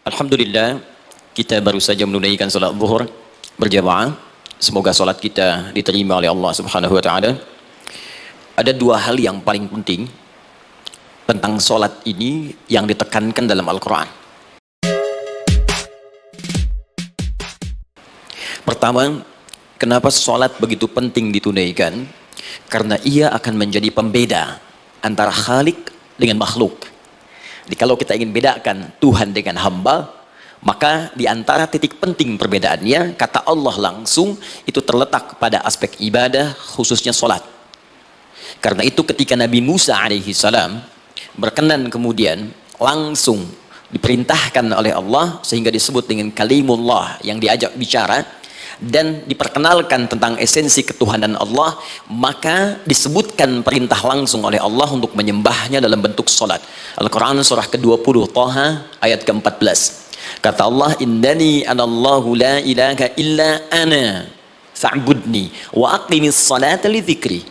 Alhamdulillah, kita baru saja menunaikan salat zuhur berjamaah. Semoga salat kita diterima oleh Allah Subhanahu wa taala. Ada dua hal yang paling penting tentang salat ini yang ditekankan dalam Al-Qur'an. Pertama, kenapa salat begitu penting ditunaikan? Karena ia akan menjadi pembeda antara Khalik dengan makhluk. Jadi kalau kita ingin bedakan Tuhan dengan hamba, maka di antara titik penting perbedaannya, kata Allah langsung, itu terletak pada aspek ibadah, khususnya sholat. Karena itu ketika Nabi Musa alaihissalam berkenan kemudian langsung diperintahkan oleh Allah, sehingga disebut dengan kalimullah yang diajak bicara, dan diperkenalkan tentang esensi ketuhanan Allah, maka disebutkan perintah langsung oleh Allah untuk menyembahnya dalam bentuk salat. Al-Quran surah ke-20 Thaha ayat ke-14. Kata Allah, innani anallahu la ilaha illa ana fa'budni wa aqimis salata li dzikri.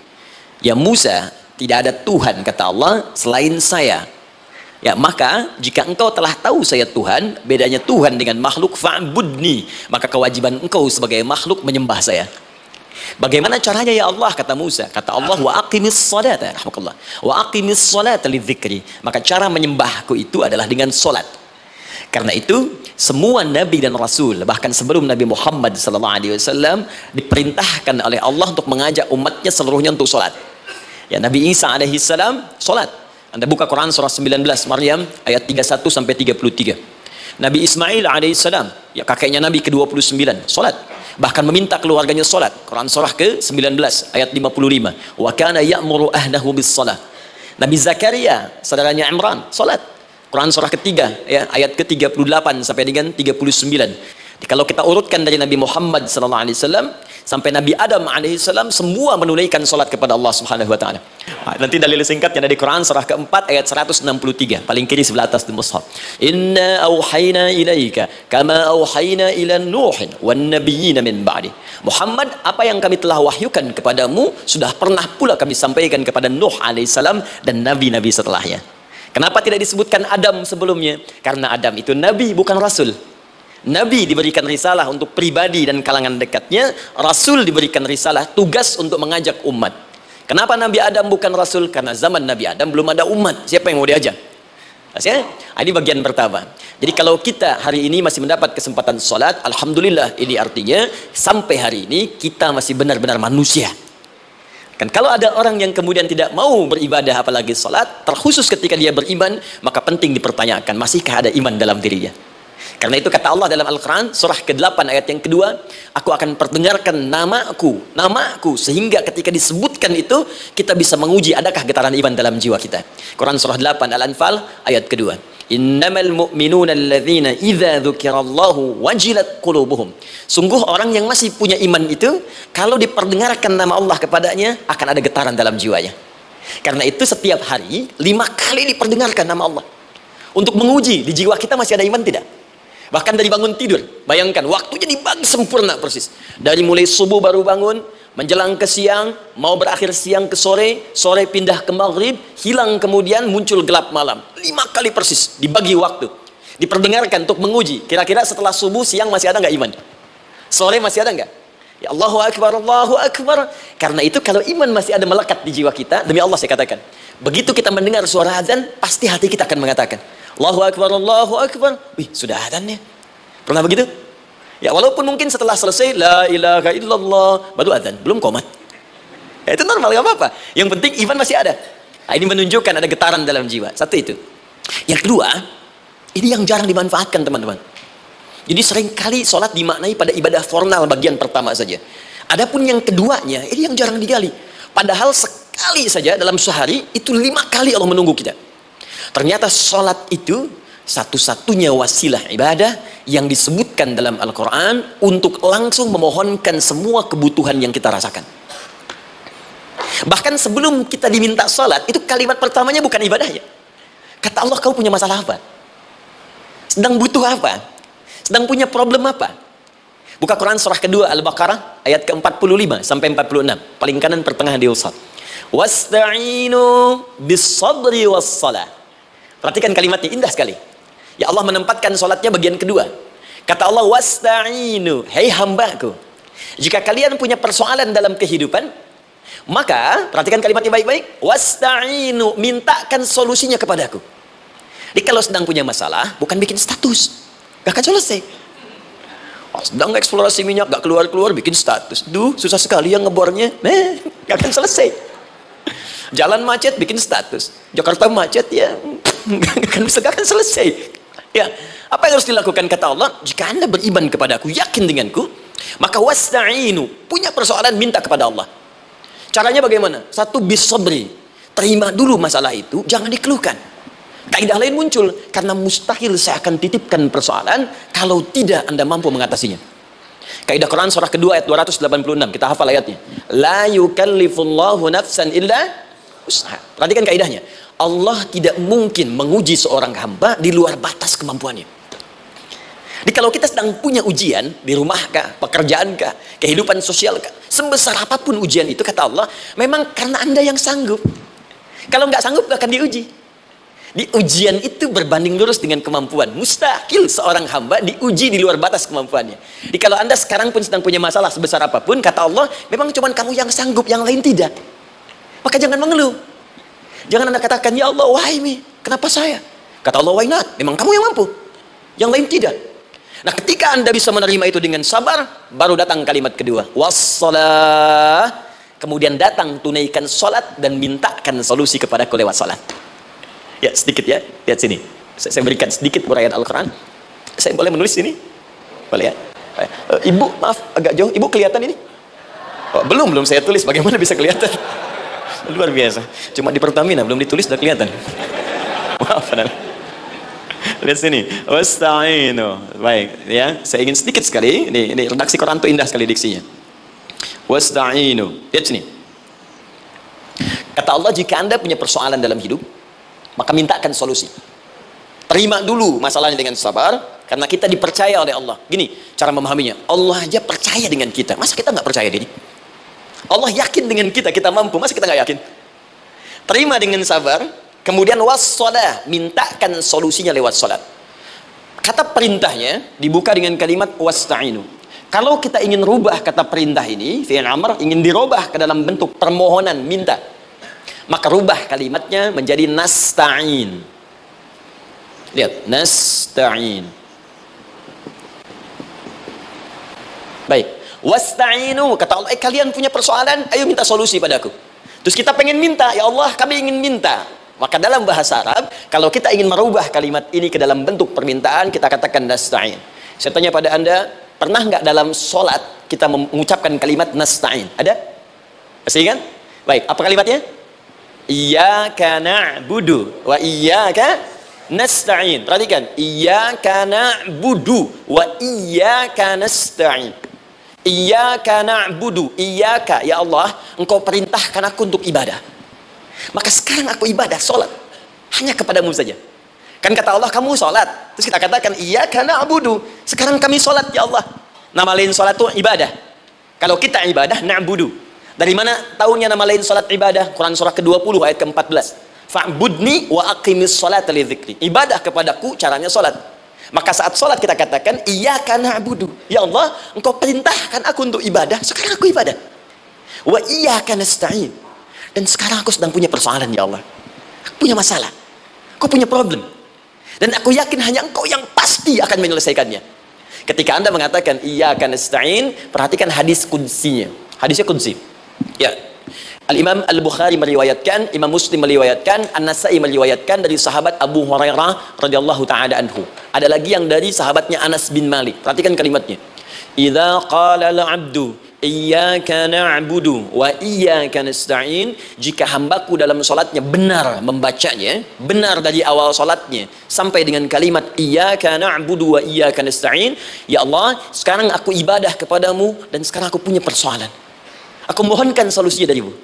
Ya Musa, tidak ada Tuhan, kata Allah, selain saya. Ya, maka jika engkau telah tahu saya Tuhan, bedanya Tuhan dengan makhluk, fa'budni, maka kewajiban engkau sebagai makhluk menyembah saya. Bagaimana caranya ya Allah, kata Musa? Kata Allah, wa aqimis salata, rahmatullah, wa aqimis salata lidzikri. Maka cara menyembahku itu adalah dengan salat. Karena itu semua nabi dan rasul, bahkan sebelum Nabi Muhammad SAW, diperintahkan oleh Allah untuk mengajak umatnya seluruhnya untuk salat. Ya, Nabi Isa alaihissalam salat. Anda buka Quran surah 19 Maryam ayat 31 sampai 33. Nabi Ismail alaihissalam, ya kakeknya Nabi ke-29, salat. Bahkan meminta keluarganya salat. Quran surah ke-19 ayat 55. Wa kana ya'muru ahlahu bis salah. Nabi Zakaria, saudaranya Imran, salat. Quran surah ketiga ya, ayat ke-38 sampai dengan 39. Jadi, kalau kita urutkan dari Nabi Muhammad SAW sampai Nabi Adam alaihissalam, semua menunaikan salat kepada Allah Subhanahu wa taala. Nanti dalil singkatnya dari Quran surah keempat ayat 163, paling kiri sebelah atas di mushaf. Inna auhayna ilaika kama auhayna ila Nuhin wan nabiyyin min ba'di. Muhammad, apa yang kami telah wahyukan kepadamu sudah pernah pula kami sampaikan kepada Nuh alaihissalam dan nabi-nabi setelahnya. Kenapa tidak disebutkan Adam sebelumnya? Karena Adam itu nabi, bukan rasul. Nabi diberikan risalah untuk pribadi dan kalangan dekatnya, Rasul diberikan risalah tugas untuk mengajak umat. Kenapa Nabi Adam bukan Rasul? Karena zaman Nabi Adam belum ada umat. Siapa yang mau diajak? Ini bagian pertama. Jadi kalau kita hari ini masih mendapat kesempatan sholat, Alhamdulillah, ini artinya sampai hari ini kita masih benar-benar manusia. Kan kalau ada orang yang kemudian tidak mau beribadah apalagi sholat, terkhusus ketika dia beriman, maka penting dipertanyakan, masihkah ada iman dalam dirinya? Karena itu kata Allah dalam Al-Quran surah ke-8 ayat yang kedua, aku akan perdengarkan namaku, sehingga ketika disebutkan itu kita bisa menguji adakah getaran iman dalam jiwa kita. Quran surah 8 Al-Anfal ayat kedua, innamal mu'minuna alladzina idza dzukirallahu wajilat qulubuhum. Sungguh orang yang masih punya iman itu, kalau diperdengarkan nama Allah kepadanya akan ada getaran dalam jiwanya. Karena itu setiap hari 5 kali diperdengarkan nama Allah untuk menguji di jiwa kita masih ada iman tidak. Bahkan dari bangun tidur, bayangkan waktunya dibagi sempurna persis. Dari mulai subuh baru bangun, menjelang ke siang, mau berakhir siang ke sore, sore pindah ke maghrib, hilang kemudian muncul gelap malam. 5 kali persis dibagi waktu. Diperdengarkan untuk menguji. Kira-kira setelah subuh, siang masih ada nggak iman? Sore masih ada nggak? Ya Allahu Akbar, Allahu Akbar. Karena itu kalau iman masih ada melekat di jiwa kita, demi Allah saya katakan, begitu kita mendengar suara azan, pasti hati kita akan mengatakan, Allahu Akbar, Allahu Akbar. Wih, sudah azannya. Pernah begitu? Ya, walaupun mungkin setelah selesai la ilaha illallah baru azan, belum qomat. Ya, itu normal, gak apa-apa. Yang penting iman masih ada. Nah, ini menunjukkan ada getaran dalam jiwa. Satu itu. Yang kedua, ini yang jarang dimanfaatkan teman-teman. Jadi seringkali sholat dimaknai pada ibadah formal bagian pertama saja. Adapun yang keduanya, ini yang jarang digali. Padahal sekali saja dalam sehari itu 5 kali Allah menunggu kita. Ternyata sholat itu satu-satunya wasilah ibadah yang disebutkan dalam Al-Quran untuk langsung memohonkan semua kebutuhan yang kita rasakan. Bahkan sebelum kita diminta sholat, itu kalimat pertamanya bukan ibadahnya. Kata Allah, kau punya masalah apa? Sedang butuh apa? Sedang punya problem apa? Buka Quran surah kedua Al-Baqarah ayat ke-45 sampai 46. Paling kanan pertengahan di usat. Wasta'inu bis sabri was salah. Perhatikan kalimatnya, indah sekali. Ya Allah menempatkan sholatnya bagian kedua. Kata Allah, wasta'inu, hei hambaku, jika kalian punya persoalan dalam kehidupan, maka perhatikan kalimatnya baik-baik, wasta'inu, mintakan solusinya kepadaku. Jadi kalau sedang punya masalah, bukan bikin status, gak akan selesai. Sedang eksplorasi minyak, gak keluar-keluar, bikin status. Duh, susah sekali yang ngebornya, gak akan selesai. Jalan macet, bikin status. Jakarta macet, ya gak akan selesai. Ya, apa yang harus dilakukan? Kata Allah, jika anda beriman kepadaku, yakin denganku, maka wasta'inu, punya persoalan, minta kepada Allah. Caranya bagaimana? Satu, bisabri, terima dulu masalah itu, jangan dikeluhkan. Kaidah lain muncul, karena mustahil saya akan titipkan persoalan kalau tidak anda mampu mengatasinya. Kaidah Quran surah kedua ayat 286, kita hafal ayatnya. La yukallifullahu nafsan illa usaha. Perhatikan kaidahnya. Allah tidak mungkin menguji seorang hamba di luar batas kemampuannya. Jadi kalau kita sedang punya ujian di rumah kah, pekerjaan kah, kehidupan sosial kah, sebesar apapun ujian itu, kata Allah, memang karena anda yang sanggup. Kalau nggak sanggup nggak akan diuji. Di ujian itu berbanding lurus dengan kemampuan. Mustahil seorang hamba diuji di luar batas kemampuannya. Jadi kalau anda sekarang pun sedang punya masalah sebesar apapun, kata Allah, memang cuma kamu yang sanggup, yang lain tidak. Maka jangan mengeluh. Jangan anda katakan, ya Allah, why me? Kenapa saya? Kata Allah, why not? Memang kamu yang mampu, yang lain tidak. Nah, ketika anda bisa menerima itu dengan sabar, baru datang kalimat kedua, wassalah. Kemudian datang, tunaikan sholat dan mintakan solusi kepadaku lewat sholat. Ya, sedikit ya, lihat sini. Saya berikan sedikit uraian Al-Quran. Saya boleh menulis sini? Boleh ya? Ibu, maaf, agak jauh. Ibu kelihatan ini? Oh, belum saya tulis. Bagaimana bisa kelihatan? Luar biasa. Cuma di Pertamina belum ditulis udah kelihatan. Maaf. Lihat sini. Wasta'inu. Baik, ya. Saya ingin sedikit sekali. Ini redaksi Quran itu indah sekali diksinya. Wasta'inu. Lihat sini. Kata Allah, jika anda punya persoalan dalam hidup, maka mintakan solusi. Terima dulu masalahnya dengan sabar, karena kita dipercaya oleh Allah. Gini cara memahaminya. Allah aja percaya dengan kita. Masa kita nggak percaya diri? Allah yakin dengan kita, kita mampu. Masa kita nggak yakin? Terima dengan sabar, kemudian wassalah, mintakan solusinya lewat salat. Kata perintahnya dibuka dengan kalimat wasta'inu. Kalau kita ingin rubah kata perintah ini, fi'il amr, ingin dirubah ke dalam bentuk permohonan, minta, maka rubah kalimatnya menjadi nasta'in. Lihat, nasta'in. Baik. Wasta'inu, kata Allah, kalian punya persoalan, ayo minta solusi padaku. Terus kita pengen minta, ya Allah, kami ingin minta. Maka dalam bahasa Arab, kalau kita ingin merubah kalimat ini ke dalam bentuk permintaan, kita katakan nasta'in. Saya tanya pada anda, pernah nggak dalam sholat kita mengucapkan kalimat nasta'in? Ada? Masih ingat? Baik, apa kalimatnya? Iyyaka na'budu wa iyyaka nasta'in. Perhatikan, iyyaka na'budu wa iyyaka nasta'in. Iyyaka na'budu, iyyaka, ya Allah, engkau perintahkan aku untuk ibadah. Maka sekarang aku ibadah, sholat, hanya kepadamu saja. Kan kata Allah, kamu sholat. Terus kita katakan, iyyaka na'budu. Sekarang kami sholat, ya Allah. Nama lain sholat itu ibadah. Kalau kita ibadah, na'budu. Dari mana tahunya nama lain sholat ibadah? Quran surah ke-20 ayat ke-14. Fa'budni wa aqimis sholata li dzikri. Ibadah kepadaku, caranya sholat. Maka saat sholat kita katakan, iyyaka na'budu. Ya Allah, engkau perintahkan aku untuk ibadah, sekarang aku ibadah. Wa iyyaka nasta'in. Dan sekarang aku sedang punya persoalan, ya Allah. Aku punya masalah. Aku punya problem. Dan aku yakin hanya engkau yang pasti akan menyelesaikannya. Ketika anda mengatakan, iyyaka nasta'in, perhatikan hadis qudsinya. Hadisnya qudsi. Ya. Al-Imam Al-Bukhari meriwayatkan, Imam Muslim meriwayatkan, An-Nasai meriwayatkan dari sahabat Abu Hurairah radhiyallahu ta'ala anhu. Ada lagi yang dari sahabatnya Anas bin Malik. Perhatikan kalimatnya. Idza qala al-'abdu iyyaka na'budu wa iyyaka nasta'in, jika hambaku dalam salatnya benar membacanya, benar dari awal salatnya sampai dengan kalimat iyyaka na'budu wa iyyaka nasta'in, ya Allah, sekarang aku ibadah kepadamu dan sekarang aku punya persoalan. Aku mohonkan solusinya darimu.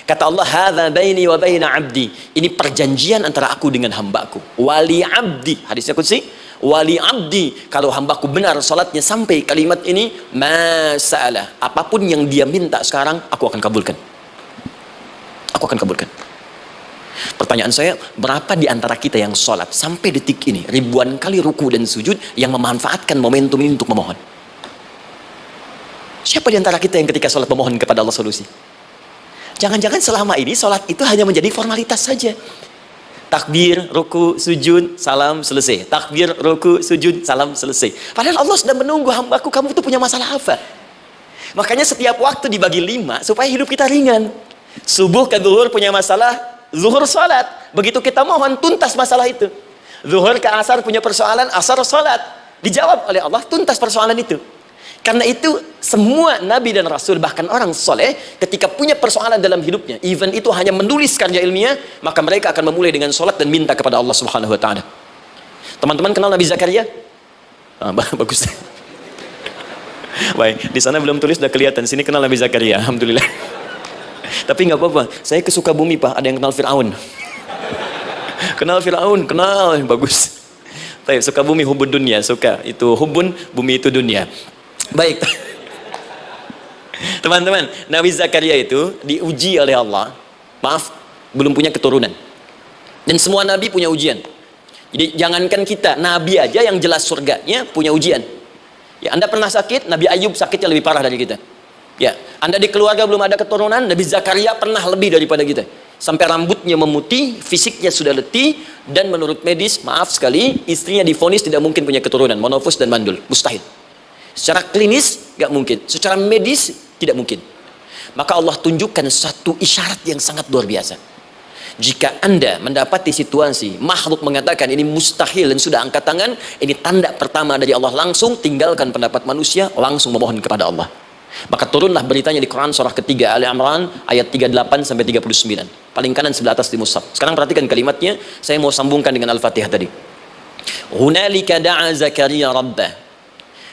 Kata Allah, hadza baini wa baina 'abdi. Ini perjanjian antara aku dengan hambaku. Wali 'abdi. Hadisnya qudsi. Wali 'abdi. Kalau hambaku benar salatnya sampai kalimat ini, masalah. Apapun yang dia minta sekarang, aku akan kabulkan. Aku akan kabulkan. Pertanyaan saya, berapa di antara kita yang sholat sampai detik ini ribuan kali ruku dan sujud yang memanfaatkan momentum ini untuk memohon? Siapa di antara kita yang ketika sholat memohon kepada Allah solusi? Jangan-jangan selama ini sholat itu hanya menjadi formalitas saja. Takbir, ruku, sujud, salam, selesai. Takbir, ruku, sujud, salam, selesai. Padahal Allah sedang menunggu, hambaku, kamu itu punya masalah apa? Makanya setiap waktu dibagi 5 supaya hidup kita ringan. Subuh ke zuhur punya masalah, zuhur sholat. Begitu kita mohon, tuntas masalah itu. Zuhur ke asar punya persoalan, asar sholat. Dijawab oleh Allah, tuntas persoalan itu. Karena itu semua nabi dan rasul, bahkan orang soleh, ketika punya persoalan dalam hidupnya, even itu hanya menulis karya ilmiah, maka mereka akan memulai dengan sholat dan minta kepada Allah Subhanahu Wa Taala. Teman-teman kenal Nabi Zakaria? Bagus. Baik, di sana belum tulis, sudah kelihatan. Sini kenal Nabi Zakaria, alhamdulillah. Tapi nggak apa-apa. Saya ke Sukabumi, Pak. Ada yang kenal Fir'aun? Kenal Fir'aun, kenal, bagus. Tapi Sukabumi hubun dunia, suka. Itu hubun, bumi itu dunia. Baik. Teman-teman, Nabi Zakaria itu diuji oleh Allah. Maaf, belum punya keturunan. Dan semua nabi punya ujian. Jadi jangankan kita, nabi aja yang jelas surganya punya ujian. Ya, Anda pernah sakit, Nabi Ayub sakitnya lebih parah dari kita. Ya, Anda di keluarga belum ada keturunan, Nabi Zakaria pernah lebih daripada kita. Sampai rambutnya memutih, fisiknya sudah letih, dan menurut medis, maaf sekali, istrinya divonis tidak mungkin punya keturunan, monofus dan mandul, mustahil. Secara klinis, gak mungkin. Secara medis, tidak mungkin. Maka Allah tunjukkan satu isyarat yang sangat luar biasa. Jika Anda mendapati situasi makhluk mengatakan ini mustahil dan sudah angkat tangan, ini tanda pertama dari Allah, langsung tinggalkan pendapat manusia, langsung memohon kepada Allah. Maka turunlah beritanya di Quran surah ketiga Ali Imran ayat 38 sampai 39. Paling kanan sebelah atas di mushaf. Sekarang perhatikan kalimatnya, saya mau sambungkan dengan Al-Fatihah tadi. Hunalika da'a Zakaria rabbah.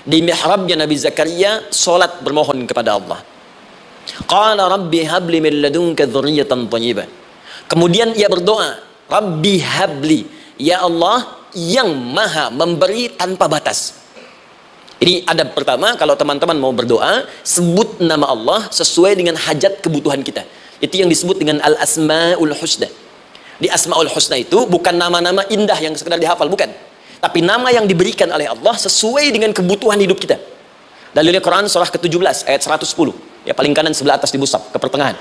Di mihrabnya Nabi Zakaria salat bermohon kepada Allah. Qala rabbi habli min ladunka dzurriyyatan thayyibah. Kemudian ia berdoa, Rabbi habli, ya Allah yang maha memberi tanpa batas. Ini adab pertama, kalau teman-teman mau berdoa, sebut nama Allah sesuai dengan hajat kebutuhan kita. Itu yang disebut dengan Al-Asma'ul Husna. Di Asma'ul Husna itu bukan nama-nama indah yang sekedar dihafal, bukan. Tapi nama yang diberikan oleh Allah sesuai dengan kebutuhan hidup kita. Dalilnya Quran surah ke-17 ayat 110. Ya, paling kanan sebelah atas di mushaf, ke pertengahan.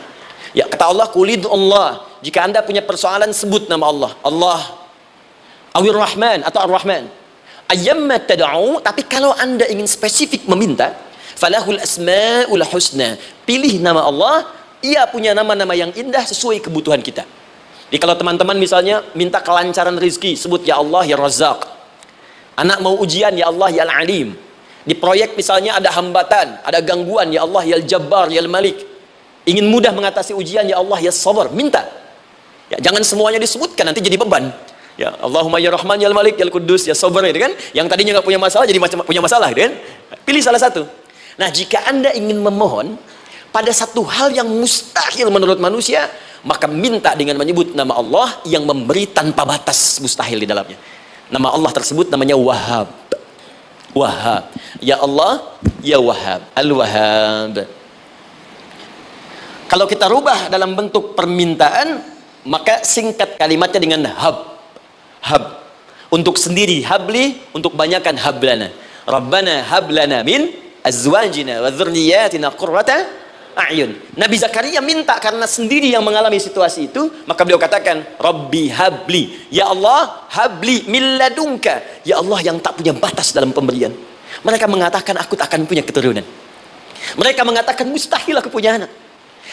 Ya, kata Allah, qulid Allah. Jika Anda punya persoalan, sebut nama Allah. Allah, Awir Rahman atau Ar-Rahman. Ayyamma tad'u, tapi kalau Anda ingin spesifik meminta, falahul asma'ul husna. Pilih nama Allah, ia punya nama-nama yang indah sesuai kebutuhan kita. Jadi kalau teman-teman misalnya minta kelancaran rezeki, sebut ya Allah ya Razzaq. Anak mau ujian, ya Allah ya Al-Alim. Di proyek misalnya ada hambatan, ada gangguan, ya Allah ya Al-Jabbar ya Al-Malik. Ingin mudah mengatasi ujian, ya Allah ya Sabar, minta. Ya, jangan semuanya disebutkan, nanti jadi beban. Ya Allahumma ya Rahman ya Al-Malik ya Al-Quddus ya Sabar, gitu kan? Yang tadinya nggak punya masalah jadi punya masalah, gitu kan? Pilih salah satu. Nah, jika Anda ingin memohon pada satu hal yang mustahil menurut manusia, maka minta dengan menyebut nama Allah yang memberi tanpa batas, mustahil di dalamnya. Nama Allah tersebut namanya Wahhab. Wahhab. Ya Allah ya Wahhab, Al-Wahhab. Kalau kita rubah dalam bentuk permintaan, maka singkat kalimatnya dengan hab. Hab. Untuk sendiri habli, untuk banyakkan hablana. Rabbana hablana min azwajina wa dzurriyyatina qurrata a'yun. Nabi Zakaria minta karena sendiri yang mengalami situasi itu, maka beliau katakan, Rabbi habli. Ya Allah, habli min ladunka. Ya Allah yang tak punya batas dalam pemberian. Mereka mengatakan aku tak akan punya keturunan. Mereka mengatakan mustahil aku punya anak.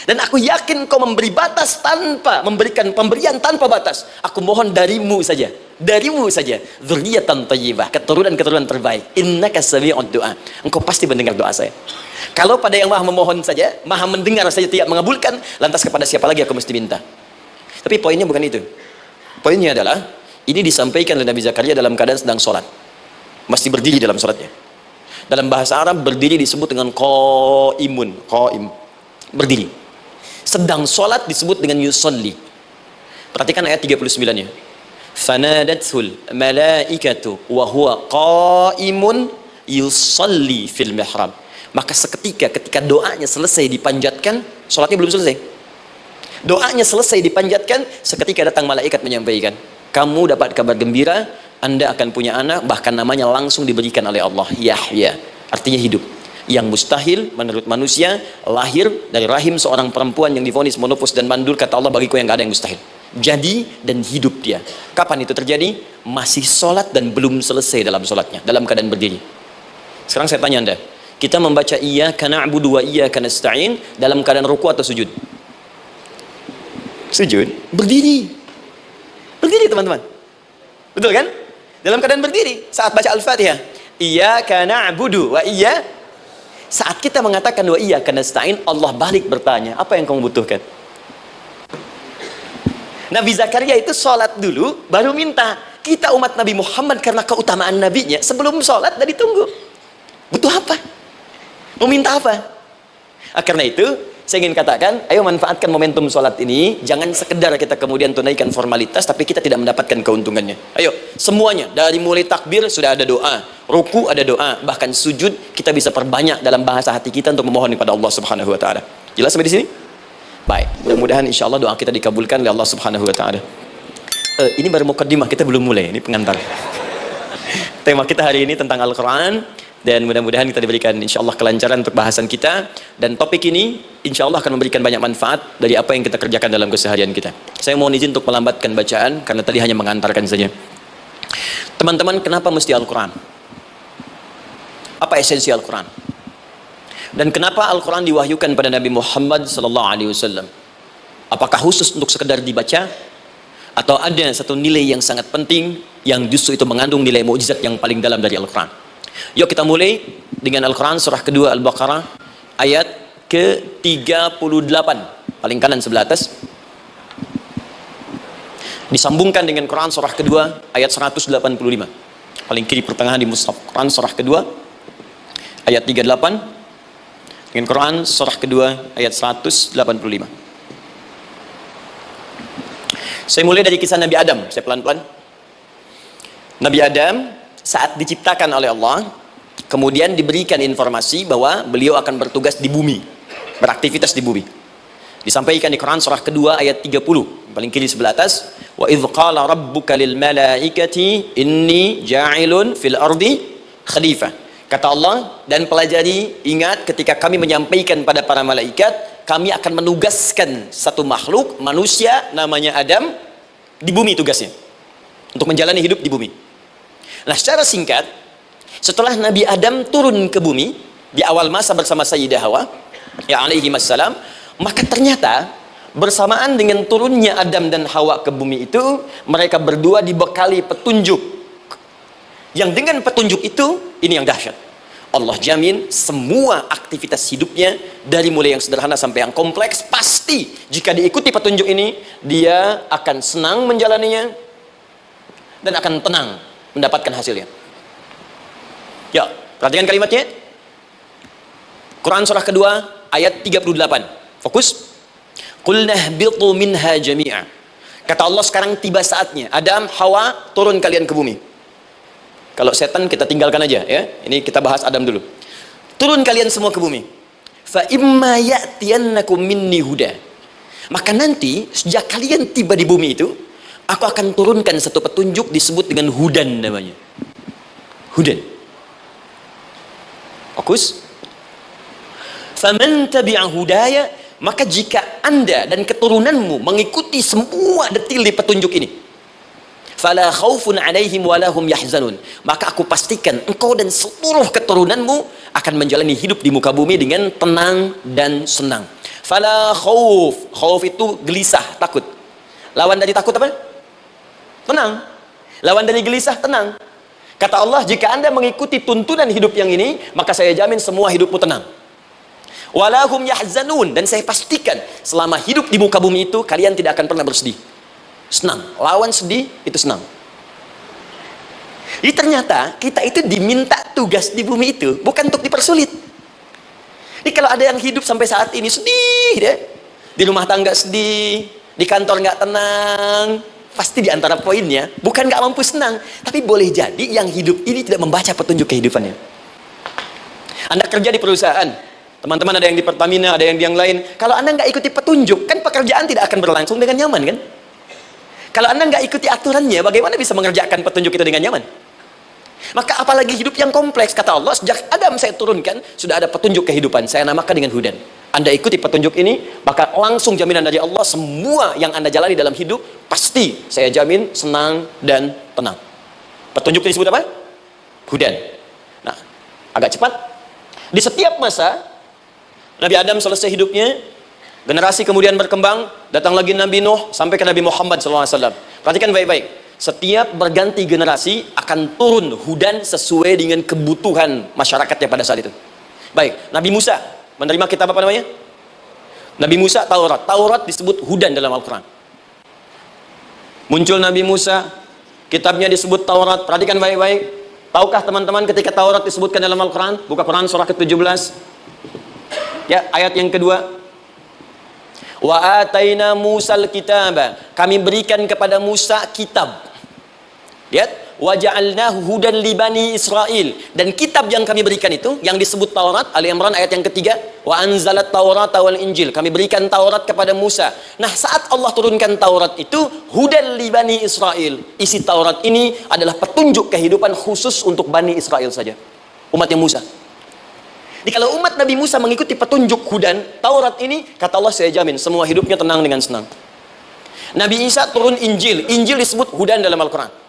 Dan aku yakin kau memberi batas tanpa memberikan pemberian tanpa batas. Aku mohon darimu saja, darimu saja. Dzurriyyatan thayyibah, keturunan-keturunan terbaik. Innaka sami'ud du'a. Engkau pasti mendengar doa saya. Kalau pada yang maha memohon saja, maha mendengar saja tidak mengabulkan, lantas kepada siapa lagi aku mesti minta? Tapi poinnya bukan itu. Poinnya adalah ini disampaikan oleh Nabi Zakaria dalam keadaan sedang sholat, masih berdiri dalam sholatnya. Dalam bahasa Arab berdiri disebut dengan qaimun, qaim, berdiri. Sedang sholat disebut dengan yusolli. Perhatikan ayat 39-nya. Fanadatul malaikatu wa huwa qaimun yusolli fil mihrab. Maka seketika ketika doanya selesai dipanjatkan, sholatnya belum selesai. Doanya selesai dipanjatkan, seketika datang malaikat menyampaikan, kamu dapat kabar gembira, Anda akan punya anak, bahkan namanya langsung diberikan oleh Allah, Yahya, artinya hidup. Yang mustahil menurut manusia, lahir dari rahim seorang perempuan yang divonis monopos dan mandul, kata Allah, bagiku yang gak ada yang mustahil. Jadi dan hidup dia. Kapan itu terjadi? Masih sholat dan belum selesai dalam sholatnya, dalam keadaan berdiri. Sekarang saya tanya Anda, kita membaca iyyaka na'budu wa iyyaka nasta'in dalam keadaan ruku atau sujud? Sujud. Berdiri. Berdiri teman-teman. Betul kan? Dalam keadaan berdiri saat baca Al-Fatihah. Iyyaka na'budu wa iyyaka. Saat kita mengatakan wa iyyaka nasta'in, Allah balik bertanya, apa yang kamu butuhkan? Nabi Zakaria itu sholat dulu baru minta. Kita umat Nabi Muhammad karena keutamaan nabinya, sebelum sholat dan ditunggu. Butuh apa? Mau minta apa? Karena itu saya ingin katakan, ayo manfaatkan momentum sholat ini. Jangan sekedar kita kemudian tunaikan formalitas, tapi kita tidak mendapatkan keuntungannya. Ayo, semuanya. Dari mulai takbir sudah ada doa, ruku ada doa, bahkan sujud kita bisa perbanyak dalam bahasa hati kita untuk memohon kepada Allah Subhanahu Wa Taala. Jelas sampai di sini? Baik. Mudah-mudahan insya Allah doa kita dikabulkan oleh Allah Subhanahu Wa Taala. Ini baru mukaddimah, kita belum mulai. Ini pengantar. Tema kita hari ini tentang Al-Quran. Dan mudah-mudahan kita diberikan insya Allah kelancaran untuk bahasan kita. Dan topik ini insya Allah akan memberikan banyak manfaat dari apa yang kita kerjakan dalam keseharian kita. Saya mohon izin untuk melambatkan bacaan karena tadi hanya mengantarkan saja. Teman-teman, kenapa mesti Al-Quran? Apa esensi Al-Quran? Dan kenapa Al-Quran diwahyukan pada Nabi Muhammad SAW? Apakah khusus untuk sekedar dibaca? Atau ada satu nilai yang sangat penting yang justru itu mengandung nilai mukjizat yang paling dalam dari Al-Quran? Yuk kita mulai dengan Al-Quran surah kedua Al-Baqarah ayat ke-38, paling kanan sebelah atas, disambungkan dengan Quran surah kedua ayat 185, paling kiri pertengahan di mushaf. Quran surah kedua ayat 38 dengan Quran surah kedua ayat 185. Saya mulai dari kisah Nabi Adam. Saya pelan-pelan. Nabi Adam saat diciptakan oleh Allah, kemudian diberikan informasi bahwa beliau akan bertugas di bumi, beraktivitas di bumi. Disampaikan di Quran surah kedua ayat 30, paling kiri sebelah atas, wa idz qala rabbuka lil malaikati inni ja'ilun fil ardi khalifah. Kata Allah, dan pelajari, ingat ketika kami menyampaikan pada para malaikat, kami akan menugaskan satu makhluk manusia namanya Adam di bumi, tugasnya untuk menjalani hidup di bumi. Nah, secara singkat, setelah Nabi Adam turun ke bumi di awal masa bersama Sayyidah Hawa ya alaihi wassalam, maka ternyata bersamaan dengan turunnya Adam dan Hawa ke bumi itu, mereka berdua dibekali petunjuk, yang dengan petunjuk itu, ini yang dahsyat, Allah jamin semua aktivitas hidupnya dari mulai yang sederhana sampai yang kompleks, pasti jika diikuti petunjuk ini, dia akan senang menjalaninya dan akan tenang mendapatkan hasilnya. Ya, perhatikan kalimatnya. Quran surah kedua ayat 38. Fokus. Qul nahbitu minha jami'a. Kata Allah, sekarang tiba saatnya Adam, Hawa, turun kalian ke bumi. Kalau setan kita tinggalkan aja ya. Ini kita bahas Adam dulu. Turun kalian semua ke bumi. Fa imma ya'tiyannakum minni huda. Maka nanti sejak kalian tiba di bumi itu, aku akan turunkan satu petunjuk disebut dengan hudan namanya. Hudan. Fokus. Faman tabi'a hudaya, maka jika Anda dan keturunanmu mengikuti semua detil di petunjuk ini, fala khaufun 'alaihim wa lahum yahzanun, maka aku pastikan engkau dan seluruh keturunanmu akan menjalani hidup di muka bumi dengan tenang dan senang. Fala khauf. Khauf itu gelisah, takut. Lawan dari takut apa? Tenang. Lawan dari gelisah, tenang. Kata Allah, jika Anda mengikuti tuntunan hidup yang ini, maka saya jamin semua hidupmu tenang. Walahum yahzanun, dan saya pastikan selama hidup di muka bumi itu kalian tidak akan pernah bersedih. Senang. Lawan sedih itu senang. Jadi ternyata kita itu diminta tugas di bumi itu bukan untuk dipersulit. Jadi kalau ada yang hidup sampai saat ini sedih deh, di rumah tangga sedih, di kantor nggak tenang, pasti di antara poinnya bukan nggak mampu senang, tapi boleh jadi yang hidup ini tidak membaca petunjuk kehidupannya. Anda kerja di perusahaan, Teman-teman ada yang di Pertamina, ada yang di yang lain. Kalau Anda nggak ikuti petunjuk, kan pekerjaan tidak akan berlangsung dengan nyaman kan? Kalau Anda nggak ikuti aturannya, bagaimana bisa mengerjakan petunjuk itu dengan nyaman? Maka apalagi hidup yang kompleks. Kata Allah, sejak Adam saya turunkan, sudah ada petunjuk kehidupan. Saya namakan dengan hudan. Anda ikuti petunjuk ini, maka langsung jaminan dari Allah, semua yang Anda jalani dalam hidup, pasti saya jamin senang dan tenang. Petunjuk ini disebut apa? Hudan. Nah, agak cepat. Di setiap masa, Nabi Adam selesai hidupnya, generasi kemudian berkembang, datang lagi Nabi Nuh, sampai ke Nabi Muhammad SAW. Perhatikan baik-baik. Setiap berganti generasi akan turun hudan sesuai dengan kebutuhan masyarakatnya pada saat itu. Baik, Nabi Musa menerima kitab apa namanya? Nabi Musa Taurat. Taurat disebut hudan dalam Al-Quran. Muncul Nabi Musa, kitabnya disebut Taurat. Perhatikan baik-baik. Tahukah teman-teman ketika Taurat disebutkan dalam Al-Quran? Buka Quran surah ke-17. Ya, ayat yang kedua. Wa ataina Musal kitaba. Kami berikan kepada Musa kitab. Lihat, wa ja'alnahu hudan li bani Israil. Dan kitab yang kami berikan itu, yang disebut Taurat, Ali Imran ayat yang ketiga, wa anzalat Taurata wal Injil. Kami berikan Taurat kepada Musa. Nah, saat Allah turunkan Taurat itu, hudan li bani Israil. Isi Taurat ini adalah petunjuk kehidupan khusus untuk Bani Israel saja, umatnya Musa. Jadi kalau umat Nabi Musa mengikuti petunjuk hudan Taurat ini, kata Allah, saya jamin semua hidupnya tenang dengan senang. Nabi Isa turun Injil. Injil disebut hudan dalam Al-Quran.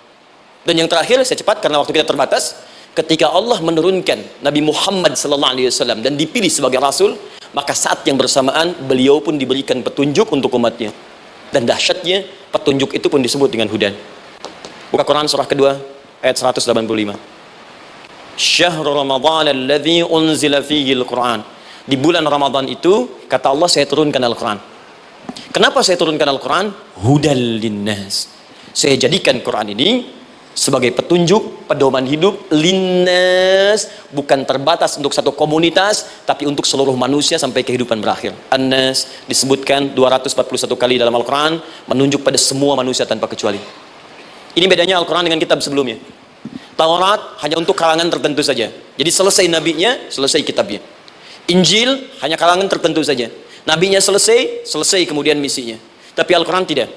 Dan yang terakhir, saya cepat karena waktu kita terbatas, ketika Allah menurunkan Nabi Muhammad SAW dan dipilih sebagai Rasul, maka saat yang bersamaan beliau pun diberikan petunjuk untuk umatnya. Dan dahsyatnya, petunjuk itu pun disebut dengan hudan. Buka Quran surah kedua ayat 185. Syahrul Ramadan alladzi unzila fihi al-Quran. Di bulan Ramadan itu, kata Allah, saya turunkan Al-Quran. Kenapa saya turunkan Al-Quran? Hudal linnas. Saya jadikan Quran ini sebagai petunjuk, pedoman hidup linnas, bukan terbatas untuk satu komunitas, tapi untuk seluruh manusia sampai kehidupan berakhir. An-Nas disebutkan 241 kali dalam Al-Quran, menunjuk pada semua manusia tanpa kecuali. Ini bedanya Al-Quran dengan kitab sebelumnya. Taurat hanya untuk kalangan tertentu saja. Jadi selesai nabinya, selesai kitabnya. Injil hanya kalangan tertentu saja. Nabinya selesai, selesai kemudian misinya. Tapi Al-Quran tidak.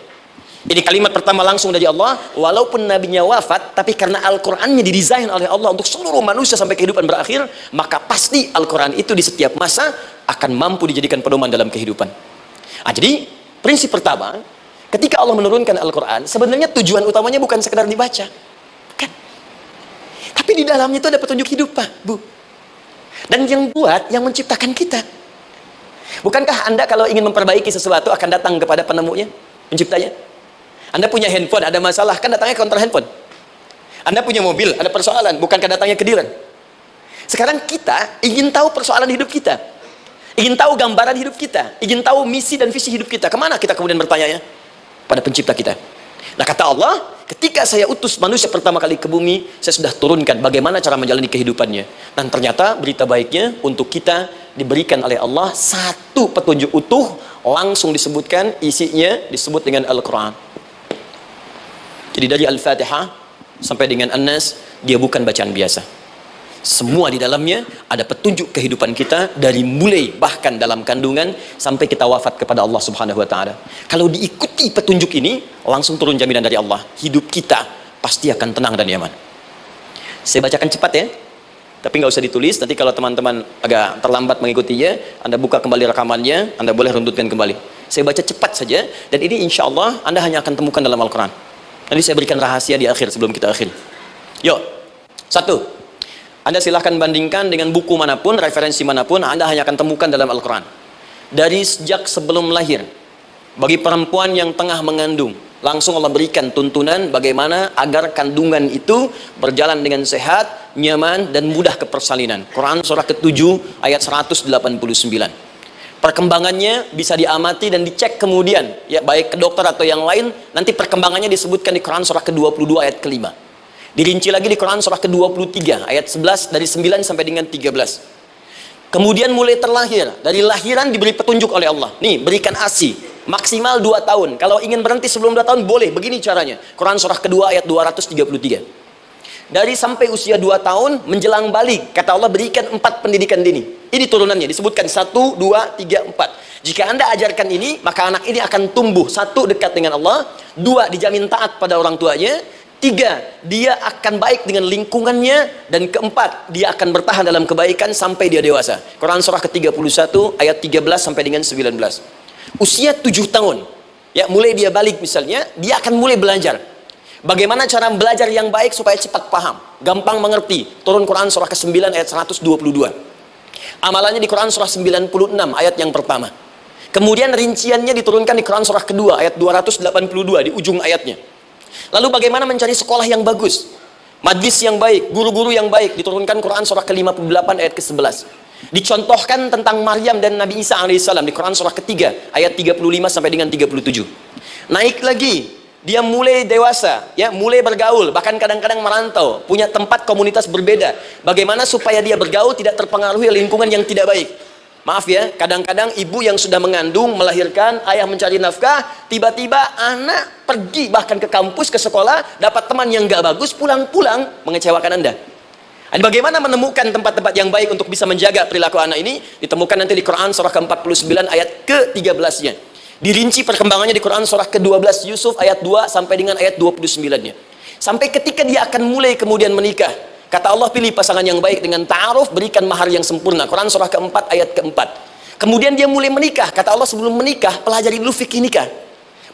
Ini kalimat pertama langsung dari Allah, walaupun nabinya wafat, tapi karena Al-Qurannya didesain oleh Allah untuk seluruh manusia sampai kehidupan berakhir, maka pasti Al-Quran itu di setiap masa akan mampu dijadikan pedoman dalam kehidupan. Jadi prinsip pertama, ketika Allah menurunkan Al-Quran, sebenarnya tujuan utamanya bukan sekedar dibaca, bukan. Tapi di dalamnya itu ada petunjuk hidup, Pak, Bu. Dan yang buat, yang menciptakan kita. Bukankah Anda kalau ingin memperbaiki sesuatu akan datang kepada penemunya, penciptanya? Anda punya handphone, ada masalah, kan datangnya ke counter handphone. Anda punya mobil, ada persoalan, bukankah datangnya ke dealer? Sekarang kita ingin tahu persoalan hidup kita, ingin tahu gambaran hidup kita, ingin tahu misi dan visi hidup kita. Kemana kita kemudian bertanya? Pada pencipta kita. Nah, kata Allah, ketika saya utus manusia pertama kali ke bumi, saya sudah turunkan bagaimana cara menjalani kehidupannya. Dan ternyata berita baiknya untuk kita diberikan oleh Allah satu petunjuk utuh, langsung disebutkan, isinya disebut dengan Al-Quran. Jadi dari Al-Fatihah sampai dengan An-Nas, dia bukan bacaan biasa. Semua di dalamnya ada petunjuk kehidupan kita dari mulai bahkan dalam kandungan sampai kita wafat kepada Allah Subhanahu wa taala. Kalau diikuti petunjuk ini, langsung turun jaminan dari Allah. Hidup kita pasti akan tenang dan nyaman. Saya bacakan cepat ya. Tapi nggak usah ditulis, nanti kalau teman-teman agak terlambat mengikutinya, Anda buka kembali rekamannya, Anda boleh runtutkan kembali. Saya baca cepat saja, dan ini insya Allah Anda hanya akan temukan dalam Al-Quran. Nanti saya berikan rahasia di akhir sebelum kita akhir. Yuk, satu, Anda silahkan bandingkan dengan buku manapun, referensi manapun, Anda hanya akan temukan dalam Al-Quran. Dari sejak sebelum lahir, bagi perempuan yang tengah mengandung, langsung Allah berikan tuntunan bagaimana agar kandungan itu berjalan dengan sehat, nyaman, dan mudah ke persalinan. Quran surah ke-7 ayat 189. Perkembangannya bisa diamati dan dicek kemudian, ya, baik ke dokter atau yang lain. Nanti perkembangannya disebutkan di Quran surah ke-22 ayat ke-5. Dirinci lagi di Quran surah ke-23 ayat 11 dari 9 sampai dengan 13. Kemudian mulai terlahir, dari lahiran diberi petunjuk oleh Allah. Nih, berikan ASI maksimal 2 tahun. Kalau ingin berhenti sebelum 2 tahun boleh, begini caranya. Quran surah kedua ayat 233. Dari sampai usia 2 tahun menjelang balik, kata Allah berikan 4 pendidikan dini. Ini turunannya disebutkan 1, 2, 3, 4. Jika Anda ajarkan ini, maka anak ini akan tumbuh. 1, dekat dengan Allah. 2, dijamin taat pada orang tuanya. 3, dia akan baik dengan lingkungannya. Dan keempat, dia akan bertahan dalam kebaikan sampai dia dewasa. Quran surah ke-31 ayat 13 sampai dengan 19. Usia 7 tahun, ya, mulai dia balik misalnya, dia akan mulai belajar bagaimana cara belajar yang baik supaya cepat paham, gampang mengerti. Turun Quran surah ke-9 ayat 122. Amalannya di Quran surah 96 ayat yang pertama. Kemudian rinciannya diturunkan di Quran surah kedua ayat 282 di ujung ayatnya. Lalu bagaimana mencari sekolah yang bagus, majlis yang baik, guru-guru yang baik, diturunkan Quran surah ke-58 ayat ke-11. Dicontohkan tentang Maryam dan Nabi Isa alaihissalam di Quran surah ketiga ayat 35 sampai dengan 37. Naik lagi, dia mulai dewasa, ya, mulai bergaul, bahkan kadang-kadang merantau, punya tempat komunitas berbeda. Bagaimana supaya dia bergaul tidak terpengaruhi lingkungan yang tidak baik. Maaf ya, kadang-kadang ibu yang sudah mengandung, melahirkan, ayah mencari nafkah, tiba-tiba anak pergi bahkan ke kampus, ke sekolah, dapat teman yang gak bagus, pulang-pulang mengecewakan Anda. Dan bagaimana menemukan tempat-tempat yang baik untuk bisa menjaga perilaku anak ini? Ditemukan nanti di Quran surah ke-49 ayat ke-13-nya. Dirinci perkembangannya di Quran surah ke-12 Yusuf ayat 2 sampai dengan ayat 29-nya. Sampai ketika dia akan mulai kemudian menikah. Kata Allah, pilih pasangan yang baik dengan ta'aruf, berikan mahar yang sempurna. Quran surah ke-4 ayat ke-4. Kemudian dia mulai menikah. Kata Allah, sebelum menikah, pelajari dulu fikih nikah.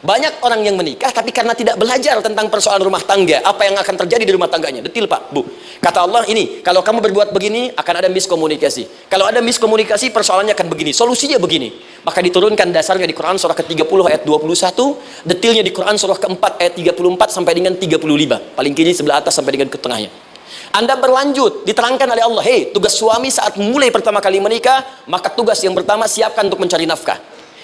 Banyak orang yang menikah tapi karena tidak belajar tentang persoalan rumah tangga, apa yang akan terjadi di rumah tangganya. Detil Pak, Bu. Kata Allah, ini kalau kamu berbuat begini akan ada miskomunikasi. Kalau ada miskomunikasi, persoalannya akan begini, solusinya begini. Maka diturunkan dasarnya di Quran surah ke-30 ayat 21, detilnya di Quran surah ke-4 ayat 34 sampai dengan 35. Paling kiri sebelah atas sampai dengan ke tengahnya. Anda berlanjut, diterangkan oleh Allah, hei, tugas suami saat mulai pertama kali menikah, maka tugas yang pertama siapkan untuk mencari nafkah.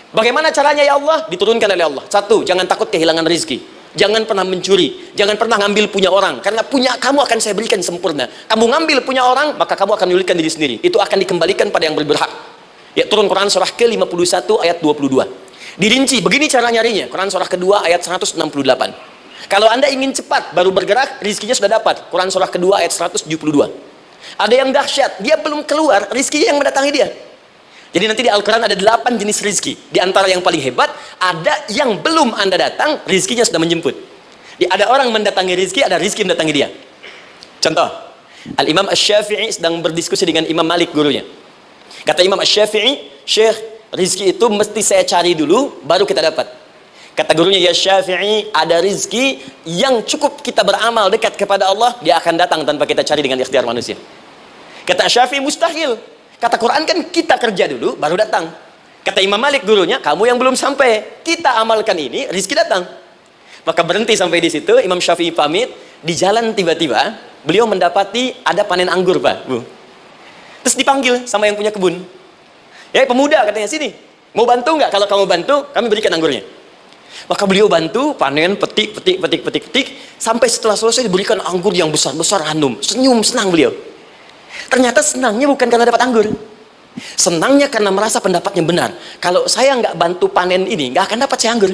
Bagaimana caranya ya Allah? Diturunkan oleh Allah. 1, jangan takut kehilangan rezeki. Jangan pernah mencuri. Jangan pernah ngambil punya orang. Karena punya kamu akan saya berikan sempurna. Kamu ngambil punya orang, maka kamu akan menyulitkan diri sendiri. Itu akan dikembalikan pada yang berhak. Ya, turun Quran surah ke-51 ayat 22. Dirinci, begini cara nyarinya. Quran surah kedua ayat 168. Kalau Anda ingin cepat, baru bergerak, rizkinya sudah dapat. Quran surah kedua ayat 172. Ada yang dahsyat, dia belum keluar, rizkinya yang mendatangi dia. Jadi nanti di Al-Quran ada 8 jenis rizki. Di antara yang paling hebat, ada yang belum Anda datang, rizkinya sudah menjemput. Ada orang mendatangi rizki, ada rizki mendatangi dia. Contoh, Al-Imam Asy-Syafi'i sedang berdiskusi dengan Imam Malik, gurunya. Kata Imam Asy-Syafi'i, Syekh, rizki itu mesti saya cari dulu, baru kita dapat. Kata gurunya, ya Syafi'i, ada rizki yang cukup kita beramal dekat kepada Allah, dia akan datang tanpa kita cari dengan ikhtiar manusia. Kata Syafi'i, mustahil. Kata Quran kan kita kerja dulu baru datang. Kata Imam Malik gurunya, kamu yang belum sampai, kita amalkan ini, rizki datang. Maka berhenti sampai di situ. Imam Syafi'i pamit. Di jalan tiba-tiba beliau mendapati ada panen anggur, Pak, Bu. Terus dipanggil sama yang punya kebun. Ya, pemuda katanya, sini, mau bantu nggak? Kalau kamu bantu, kami berikan anggurnya. Maka beliau bantu panen, petik, sampai setelah selesai diberikan anggur yang besar-besar, hanum. Senyum senang beliau. Ternyata senangnya bukan karena dapat anggur. Senangnya karena merasa pendapatnya benar. Kalau saya nggak bantu panen ini, nggak akan dapat saya anggur.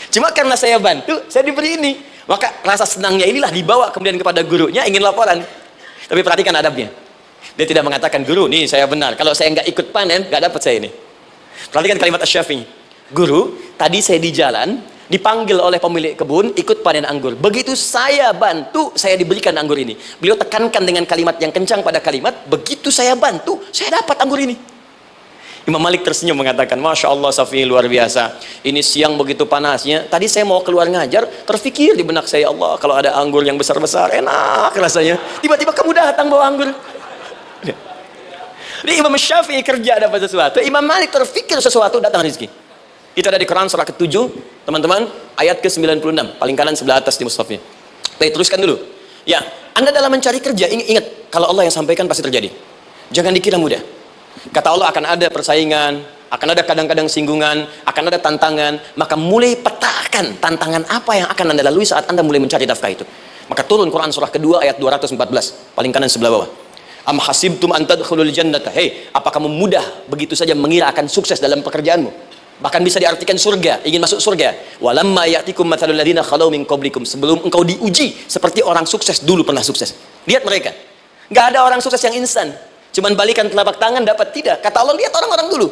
Cuma karena saya bantu, saya diberi ini. Maka rasa senangnya inilah dibawa kemudian kepada gurunya, ingin laporan. Tapi perhatikan adabnya. Dia tidak mengatakan, guru, nih saya benar. Kalau saya nggak ikut panen, nggak dapat saya ini. Perhatikan kalimat Asy-Syafi'i. Guru, tadi saya di jalan, dipanggil oleh pemilik kebun, ikut panen anggur. Begitu saya bantu, saya diberikan anggur ini. Beliau tekankan dengan kalimat yang kencang pada kalimat, begitu saya bantu, saya dapat anggur ini. Imam Malik tersenyum mengatakan, Masya Allah Syafi'i, luar biasa. Ini siang begitu panasnya, tadi saya mau keluar ngajar, terfikir di benak saya, Allah, kalau ada anggur yang besar-besar, enak rasanya. Tiba-tiba kamu datang bawa anggur. Jadi Imam Syafi'i kerja dapat sesuatu, Imam Malik terfikir sesuatu, datang rezeki. Itu ada di Quran surah ke-7, teman-teman, ayat ke-96, paling kanan sebelah atas di mushafnya. Baik, teruskan dulu. Ya, Anda dalam mencari kerja, ingat, kalau Allah yang sampaikan pasti terjadi. Jangan dikira mudah. Kata Allah akan ada persaingan, akan ada kadang-kadang singgungan, akan ada tantangan, maka mulai petakan tantangan apa yang akan Anda lalui saat Anda mulai mencari nafkah itu. Maka turun Quran surah kedua ayat 214, paling kanan sebelah bawah. Am hasibtum an tadkhulul jannata. Hei, apa kamu mudah begitu saja mengira akan sukses dalam pekerjaanmu? Bahkan bisa diartikan surga, ingin masuk surga. Walamma ya'tikum mathalul ladzina khalau min qablikum. Sebelum engkau diuji seperti orang sukses dulu pernah sukses. Lihat mereka. Nggak ada orang sukses yang instan. Cuman balikan telapak tangan dapat, tidak. Kata Allah, lihat orang-orang dulu.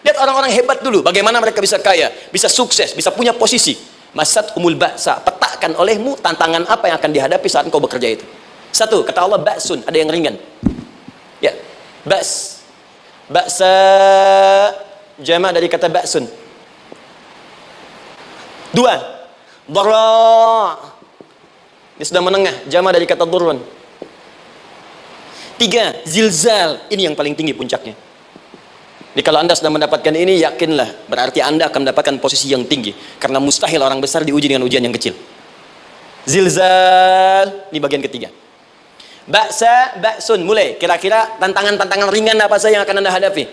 Lihat orang-orang hebat dulu. Bagaimana mereka bisa kaya, bisa sukses, bisa punya posisi. Masat umul ba'sa. Petakan olehmu tantangan apa yang akan dihadapi saat engkau bekerja itu. Satu, kata Allah, ba'sun. Ada yang ringan. Ya, ba's. Ba'sa jama' dari kata ba'sun. Dua, dara. Ini sudah menengah, jama' dari kata durun. Tiga, zilzal. Ini yang paling tinggi puncaknya. Jadi kalau Anda sudah mendapatkan ini, yakinlah, berarti Anda akan mendapatkan posisi yang tinggi. Karena mustahil orang besar diuji dengan ujian yang kecil. Zilzal, ini bagian ketiga. Ba'sa, ba'sun, mulai. Kira-kira tantangan-tantangan ringan apa saja yang akan Anda hadapi?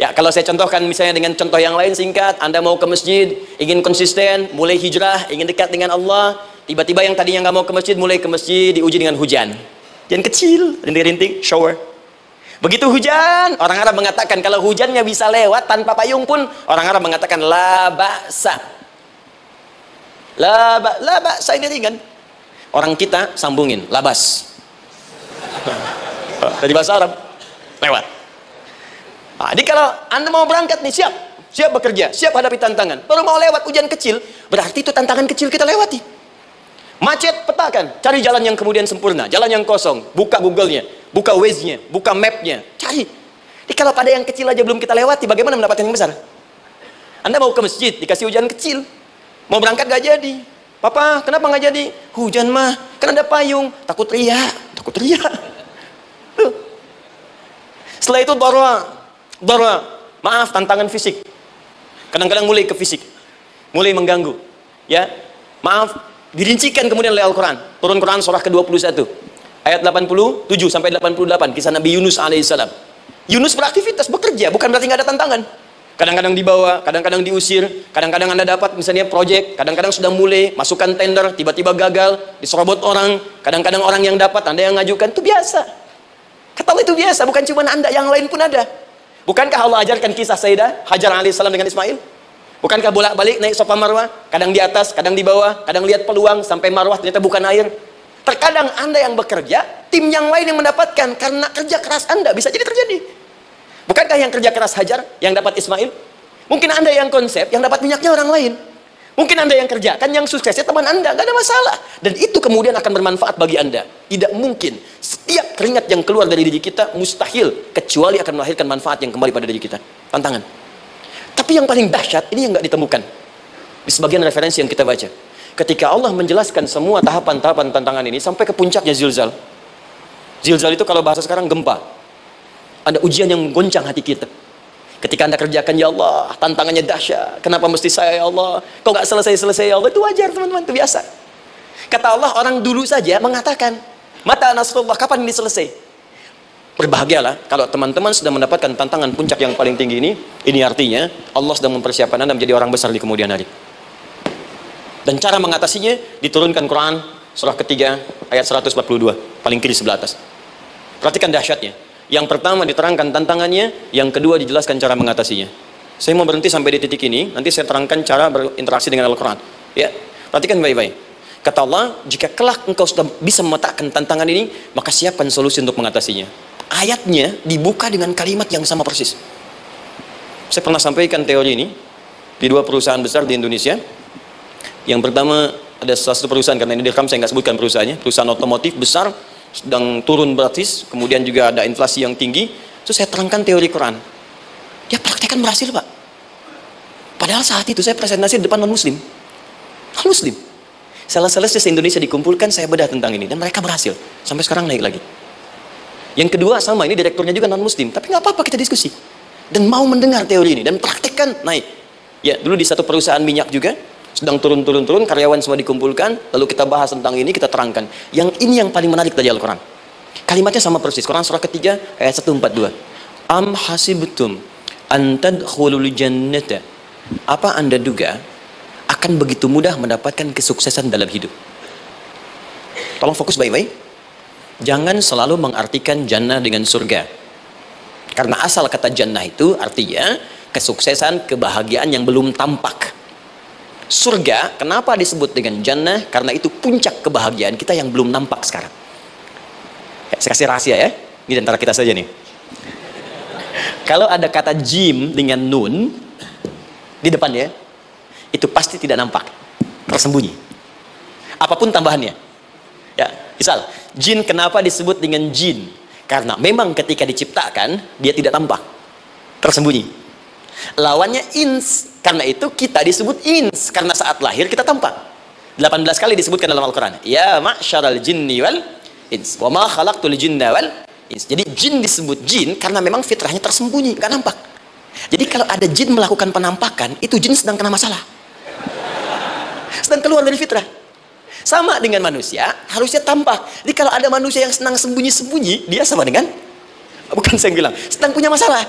Ya, kalau saya contohkan misalnya dengan contoh yang lain singkat, Anda mau ke masjid, ingin konsisten, mulai hijrah, ingin dekat dengan Allah, tiba-tiba yang tadinya nggak mau ke masjid, mulai ke masjid, diuji dengan hujan. Hujan kecil, rintik-rintik, shower. Begitu hujan, orang Arab mengatakan kalau hujannya bisa lewat tanpa payung pun, orang Arab mengatakan la ba'sa. La ba'sa ini ringan. Orang kita sambungin, labas. Dari bahasa Arab, lewat. Nah, jadi kalau Anda mau berangkat nih, siap bekerja, siap hadapi tantangan. Baru mau lewat hujan kecil, berarti itu tantangan kecil kita lewati. Macet, petakan, cari jalan yang kemudian sempurna, jalan yang kosong, buka Google-nya, buka Waze-nya, buka map-nya, cari. Jadi kalau pada yang kecil aja belum kita lewati, bagaimana mendapatkan yang besar? Anda mau ke masjid, dikasih hujan kecil, mau berangkat gak jadi. Papa, kenapa gak jadi? Hujan mah, kan ada payung, takut riak. Tuh. Setelah itu dara, maaf, tantangan fisik. Kadang-kadang mulai ke fisik, mulai mengganggu. Ya, maaf, dirincikan kemudian oleh Al-Quran. Turun Quran surah ke-21 ayat 87 sampai 88, kisah Nabi Yunus alaihissalam. Yunus beraktivitas, bekerja, bukan berarti nggak ada tantangan. Kadang-kadang dibawa, kadang-kadang diusir, kadang-kadang Anda dapat misalnya proyek, kadang-kadang sudah mulai masukkan tender, tiba-tiba gagal, diserobot orang, kadang-kadang orang yang dapat, Anda yang ngajukan, itu biasa. Kata Allah itu biasa, bukan cuma Anda, yang lain pun ada. Bukankah Allah ajarkan kisah Sayyidah Hajar alaihissalam dengan Ismail? Bukankah bolak-balik naik Safa Marwah, kadang di atas, kadang di bawah, kadang lihat peluang sampai Marwah ternyata bukan air. Terkadang Anda yang bekerja, tim yang lain yang mendapatkan karena kerja keras Anda, bisa jadi terjadi. Bukankah yang kerja keras Hajar yang dapat Ismail? Mungkin Anda yang konsep, yang dapat minyaknya orang lain. Mungkin Anda yang kerjakan, yang suksesnya teman Anda, gak ada masalah. Dan itu kemudian akan bermanfaat bagi Anda. Tidak mungkin setiap keringat yang keluar dari diri kita mustahil, kecuali akan melahirkan manfaat yang kembali pada diri kita. Tantangan. Tapi yang paling dahsyat, ini yang gak ditemukan di sebagian referensi yang kita baca. Ketika Allah menjelaskan semua tahapan-tahapan tantangan ini sampai ke puncaknya zilzal. Zilzal itu kalau bahasa sekarang gempa. Ada ujian yang menggoncang hati kita. Ketika Anda kerjakan, ya Allah, tantangannya dahsyat. Kenapa mesti saya, ya Allah? Kok nggak selesai-selesai, ya Allah? Itu wajar, teman-teman, itu biasa. Kata Allah, orang dulu saja mengatakan, mata nasrullah, kapan ini selesai? Berbahagialah kalau teman-teman sudah mendapatkan tantangan puncak yang paling tinggi ini. Ini artinya Allah sedang mempersiapkan Anda menjadi orang besar di kemudian hari. Dan cara mengatasinya diturunkan Quran surah ketiga ayat 142, paling kiri sebelah atas. Perhatikan dahsyatnya. Yang pertama diterangkan tantangannya, yang kedua dijelaskan cara mengatasinya. Saya mau berhenti sampai di titik ini, nanti saya terangkan cara berinteraksi dengan Al-Quran. Ya, perhatikan baik-baik. Kata Allah, jika kelak engkau sudah bisa memetakan tantangan ini, maka siapkan solusi untuk mengatasinya. Ayatnya dibuka dengan kalimat yang sama persis. Saya pernah sampaikan teori ini di dua perusahaan besar di Indonesia. Yang pertama ada salah satu perusahaan, karena ini direkam saya nggak sebutkan perusahaannya, perusahaan otomotif besar, sedang turun gratis, kemudian juga ada inflasi yang tinggi. Terus saya terangkan teori Quran. Dia praktekkan berhasil, Pak. Padahal saat itu saya presentasi di depan non-muslim. Non-muslim. Sales-sales di Indonesia dikumpulkan, saya bedah tentang ini. Dan mereka berhasil. Sampai sekarang naik lagi. Yang kedua sama, ini direkturnya juga non-muslim. Tapi nggak apa-apa, kita diskusi. Dan mau mendengar teori ini. Dan praktekkan, naik. Ya, dulu di satu perusahaan minyak juga, sedang turun, karyawan semua dikumpulkan, lalu kita bahas tentang ini, kita terangkan. Yang ini yang paling menarik dari Al-Quran. Kalimatnya sama persis. Quran surah ketiga ayat 142. Am hasibtum an tadkhulul jannata. Apa Anda duga akan begitu mudah mendapatkan kesuksesan dalam hidup? Tolong fokus baik-baik. Jangan selalu mengartikan jannah dengan surga. Karena asal kata jannah itu artinya kesuksesan, kebahagiaan yang belum tampak. Surga, kenapa disebut dengan jannah? Karena itu puncak kebahagiaan kita yang belum nampak sekarang. Ya, saya kasih rahasia ya, ini antara kita saja nih. Kalau ada kata jim dengan nun di depannya, itu pasti tidak nampak, tersembunyi. Apapun tambahannya. Ya, misal, jin kenapa disebut dengan jin? Karena memang ketika diciptakan, dia tidak tampak, tersembunyi. Lawannya ins. Karena itu kita disebut ins, karena saat lahir kita tampak. 18 kali disebutkan dalam Al-Quran. Ya ma'syaral jinni wal ins, wa ma khalaqtul jinna wal ins. Jadi jin disebut jin karena memang fitrahnya tersembunyi, nggak nampak. Jadi kalau ada jin melakukan penampakan, itu jin sedang kena masalah, sedang keluar dari fitrah. Sama dengan manusia, harusnya tampak. Jadi kalau ada manusia yang senang sembunyi-sembunyi, dia sama dengan, bukan saya bilang, sedang punya masalah.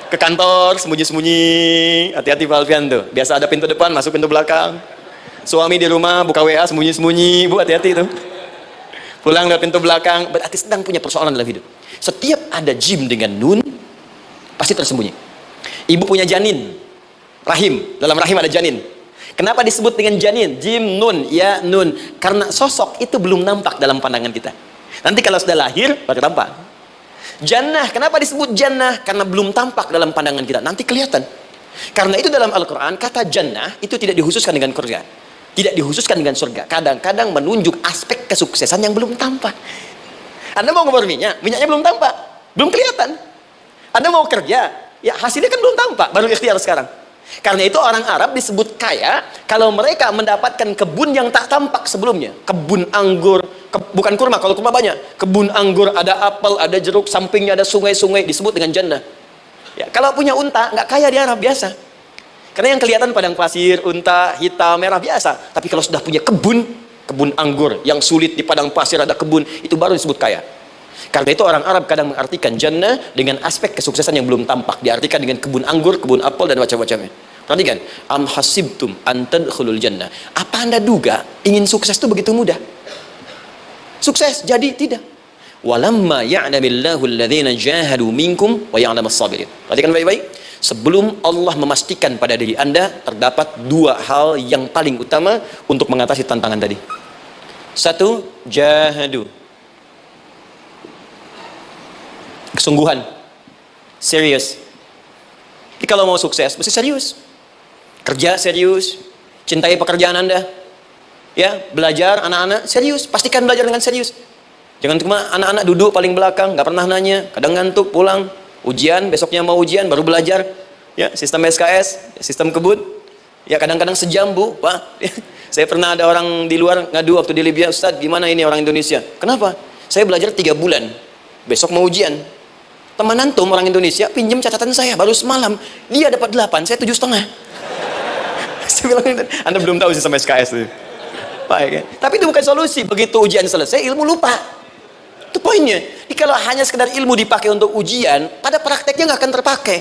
Ke kantor sembunyi-sembunyi, hati-hati Pak Alfian tuh. Biasa ada pintu depan, masuk pintu belakang. Suami di rumah buka WA sembunyi-sembunyi, Bu, hati-hati itu. Pulang lewat pintu belakang, berarti sedang punya persoalan dalam hidup. Setiap ada jim dengan nun, pasti tersembunyi. Ibu punya janin, rahim, dalam rahim ada janin. Kenapa disebut dengan janin? Jim, nun, ya nun. Karena sosok itu belum nampak dalam pandangan kita. Nanti kalau sudah lahir, baru tampak. Jannah, kenapa disebut jannah? Karena belum tampak dalam pandangan kita, nanti kelihatan. Karena itu dalam Al-Quran, kata jannah itu tidak dikhususkan dengan surga, tidak dikhususkan dengan surga. Kadang-kadang menunjuk aspek kesuksesan yang belum tampak. Anda mau ngomong minyak, minyaknya belum tampak, belum kelihatan. Anda mau kerja, ya hasilnya kan belum tampak, baru ikhtiar sekarang. Karena itu orang Arab disebut kaya kalau mereka mendapatkan kebun yang tak tampak sebelumnya. Kebun anggur, bukan kurma, kalau kurma banyak. Kebun anggur, ada apel, ada jeruk, sampingnya ada sungai-sungai, disebut dengan jannah. Ya, kalau punya unta, nggak kaya di Arab, biasa. Karena yang kelihatan padang pasir, unta, hitam, merah, biasa. Tapi kalau sudah punya kebun anggur, yang sulit di padang pasir ada kebun, itu baru disebut kaya. Karena itu orang Arab kadang mengartikan jannah dengan aspek kesuksesan yang belum tampak. Diartikan dengan kebun anggur, kebun apel, dan macam-macamnya. Perhatikan, am hasibtum an tadkhulul jannah. Apa Anda duga ingin sukses itu begitu mudah? Sukses jadi tidak. Walamma ya'lamillahu alladhina jahadu minkum wa ya'lamas sabirin. Perhatikan baik-baik. Sebelum Allah memastikan pada diri Anda terdapat dua hal yang paling utama untuk mengatasi tantangan tadi. Satu, jahadu. Kesungguhan, serius. Jadi kalau mau sukses mesti serius, kerja serius, cintai pekerjaan Anda, ya, belajar anak-anak serius, pastikan belajar dengan serius. Jangan cuma anak-anak duduk paling belakang, nggak pernah nanya, kadang ngantuk, pulang, ujian, besoknya mau ujian, baru belajar, ya, sistem SKS, sistem kebut, ya, kadang-kadang sejam, Bu, Pak. Saya pernah ada orang di luar ngadu waktu di Libya, Ustadz, gimana ini orang Indonesia? Kenapa? Saya belajar 3 bulan, besok mau ujian. Teman antum orang Indonesia pinjam catatan saya baru semalam, dia dapat 8, saya 7,5. Saya bilang, Anda belum tahu sih sama SKS itu. Baik, ya? Tapi itu bukan solusi. Begitu ujian selesai, ilmu lupa. Itu poinnya. Jadi kalau hanya sekedar ilmu dipakai untuk ujian, pada prakteknya nggak akan terpakai.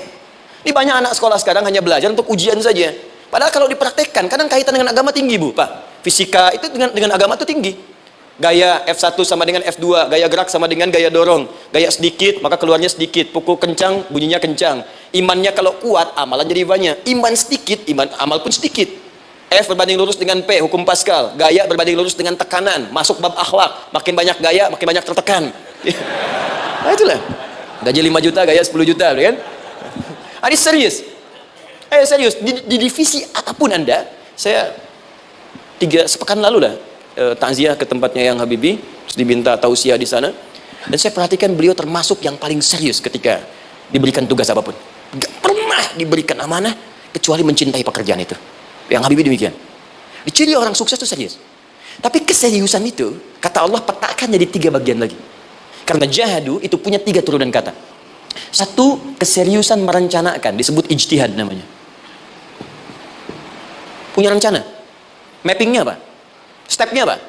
Ini banyak anak sekolah sekarang hanya belajar untuk ujian saja. Padahal kalau dipraktekkan, kadang kaitan dengan agama tinggi, Bu, Pak. Fisika itu dengan agama itu tinggi. Gaya F1 sama dengan F2, gaya gerak sama dengan gaya dorong. Gaya sedikit, maka keluarnya sedikit. Pukul kencang, bunyinya kencang. Imannya kalau kuat, amalan jadi banyak. Iman sedikit, amal pun sedikit. F berbanding lurus dengan P, hukum Pascal. Gaya berbanding lurus dengan tekanan, masuk bab akhlak. Makin banyak gaya, makin banyak tertekan. Nah itulah. Gaji 5 juta, gaya 10 juta, kan? Ini serius. Serius. Di divisi apapun Anda, saya 3 sepekan lalu lah, takziah ke tempatnya yang Habibie, terus diminta tausiah di sana, dan saya perhatikan beliau termasuk yang paling serius ketika diberikan tugas apapun. Gak pernah diberikan amanah kecuali mencintai pekerjaan itu. Yang Habibie demikian. Ciri orang sukses itu serius. Tapi keseriusan itu, kata Allah, petakan jadi 3 bagian lagi. Karena jahadu itu punya 3 turunan kata. Satu, keseriusan merencanakan, disebut ijtihad namanya. Punya rencana. Mappingnya apa? Stepnya apa?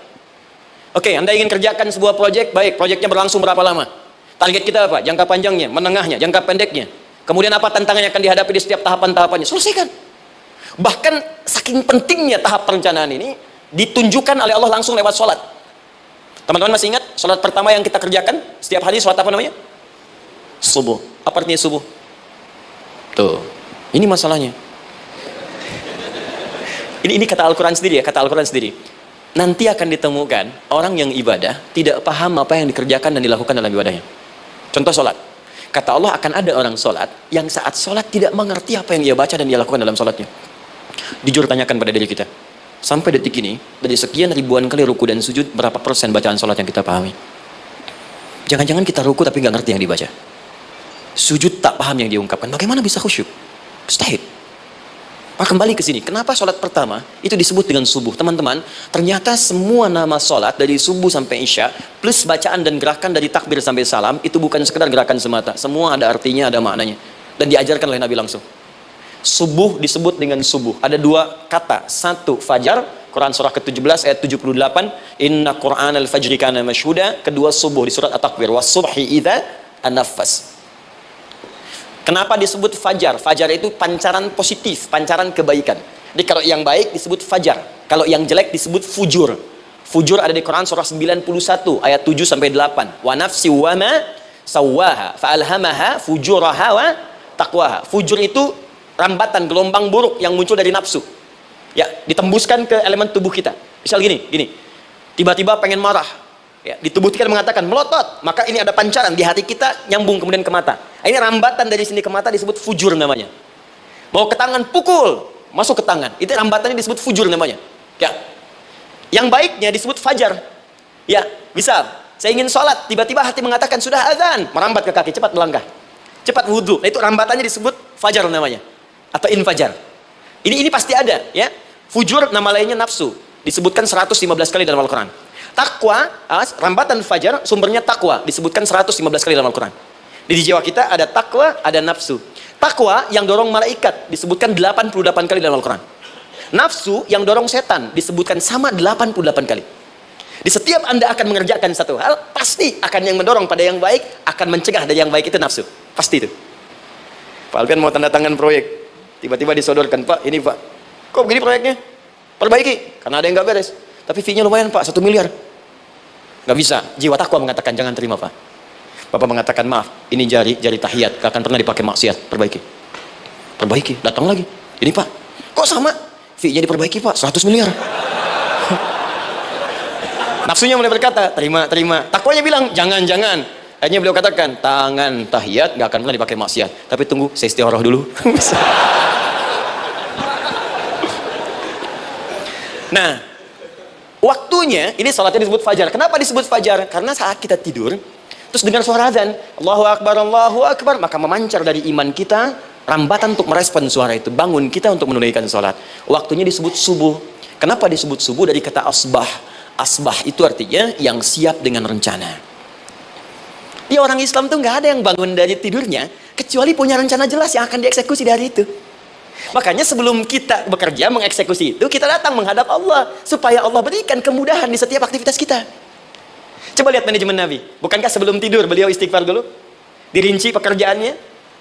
Oke, Anda ingin kerjakan sebuah proyek, baik, proyeknya berlangsung berapa lama? Target kita apa? Jangka panjangnya, menengahnya, jangka pendeknya. Kemudian apa tantangan yang akan dihadapi di setiap tahapan-tahapannya? Selesaikan. Bahkan saking pentingnya tahap perencanaan ini ditunjukkan oleh Allah langsung lewat sholat. Teman-teman masih ingat sholat pertama yang kita kerjakan setiap hari, sholat apa namanya? Subuh. Apa artinya subuh? Tuh, ini masalahnya. Ini kata Al-Quran sendiri ya, kata Al-Quran sendiri. Nanti akan ditemukan orang yang ibadah tidak paham apa yang dikerjakan dan dilakukan dalam ibadahnya. Contoh sholat. Kata Allah akan ada orang sholat yang saat sholat tidak mengerti apa yang ia baca dan ia lakukan dalam sholatnya. Jujur tanyakan pada diri kita. Sampai detik ini, dari sekian ribuan kali ruku dan sujud, berapa persen bacaan sholat yang kita pahami? Jangan-jangan kita ruku tapi nggak ngerti yang dibaca. Sujud tak paham yang diungkapkan. Bagaimana bisa khusyuk? Mustahil. Maka kembali ke sini. Kenapa sholat pertama itu disebut dengan subuh? Teman-teman, ternyata semua nama sholat dari subuh sampai isya, plus bacaan dan gerakan dari takbir sampai salam, itu bukan sekedar gerakan semata. Semua ada artinya, ada maknanya. Dan diajarkan oleh Nabi langsung. Subuh disebut dengan subuh. Ada dua kata. Satu, fajar. Quran surah ke-17 ayat 78. Inna Qur'an al-fajri kana mashhuda. Kedua, subuh di surat At-Takwir. Was-subhi idza an-naffas. Kenapa disebut fajar? Fajar itu pancaran positif, pancaran kebaikan. Jadi kalau yang baik disebut fajar. Kalau yang jelek disebut fujur. Fujur ada di Quran surah 91 ayat 7 sampai 8. Wa nafsi wa ma sawwaha fa alhamaha fujuraha wa taqwaha. Fujur itu rambatan gelombang buruk yang muncul dari nafsu. Ya, ditembuskan ke elemen tubuh kita. Misal gini. Tiba-tiba pengen marah. Ya, di tubuh kita mengatakan melotot, maka ini ada pancaran di hati kita nyambung kemudian ke mata. Ini rambatan dari sini ke mata disebut fujur namanya. Mau ke tangan pukul, masuk ke tangan. Itu rambatannya disebut fujur namanya. Ya. Yang baiknya disebut fajar. Ya, misal saya ingin sholat, tiba-tiba hati mengatakan sudah azan, merambat ke kaki, cepat melangkah. Cepat wudhu. Nah, itu rambatannya disebut fajar namanya. Atau infajar. Ini pasti ada, ya. Fujur nama lainnya nafsu. Disebutkan 115 kali dalam Al-Quran. Takwa, rambatan fajar, sumbernya takwa. Disebutkan 115 kali dalam Al-Quran. Di jiwa kita ada takwa, ada nafsu. Takwa yang dorong malaikat disebutkan 88 kali dalam Al-Quran. Nafsu yang dorong setan disebutkan sama 88 kali. Di setiap Anda akan mengerjakan satu hal, pasti akan yang mendorong pada yang baik, akan mencegah dari yang baik itu nafsu. Pasti itu. Pak Alfian mau tanda tangan proyek. Tiba-tiba disodorkan, Pak, ini Pak. Kok begini proyeknya? Perbaiki, karena ada yang nggak beres. Tapi fee-nya lumayan Pak, 1 miliar. Nggak bisa. Jiwa takwa mengatakan jangan terima Pak. Bapak mengatakan maaf, ini jari tahiyat, gak akan pernah dipakai maksiat. Perbaiki, datang lagi. Ini Pak, kok sama? Fee-nya diperbaiki Pak, 100 miliar. Nafsunya mulai berkata, terima. Takwanya bilang, jangan. Akhirnya beliau katakan, tangan tahiyat gak akan pernah dipakai maksiat. Tapi tunggu, saya istiqoroh dulu. Nah, waktunya, ini salatnya disebut fajar. Kenapa disebut fajar? Karena saat kita tidur, terus dengar suara azan, Allahu Akbar, maka memancar dari iman kita, rambatan untuk merespon suara itu. Bangun kita untuk menunaikan salat. Waktunya disebut subuh. Kenapa disebut subuh? Dari kata asbah. Asbah itu artinya yang siap dengan rencana. Di orang Islam tuh nggak ada yang bangun dari tidurnya, kecuali punya rencana jelas yang akan dieksekusi dari itu. Makanya sebelum kita bekerja mengeksekusi itu, kita datang menghadap Allah supaya Allah berikan kemudahan di setiap aktivitas kita. Coba lihat manajemen Nabi. Bukankah sebelum tidur beliau istighfar dulu? Dirinci pekerjaannya,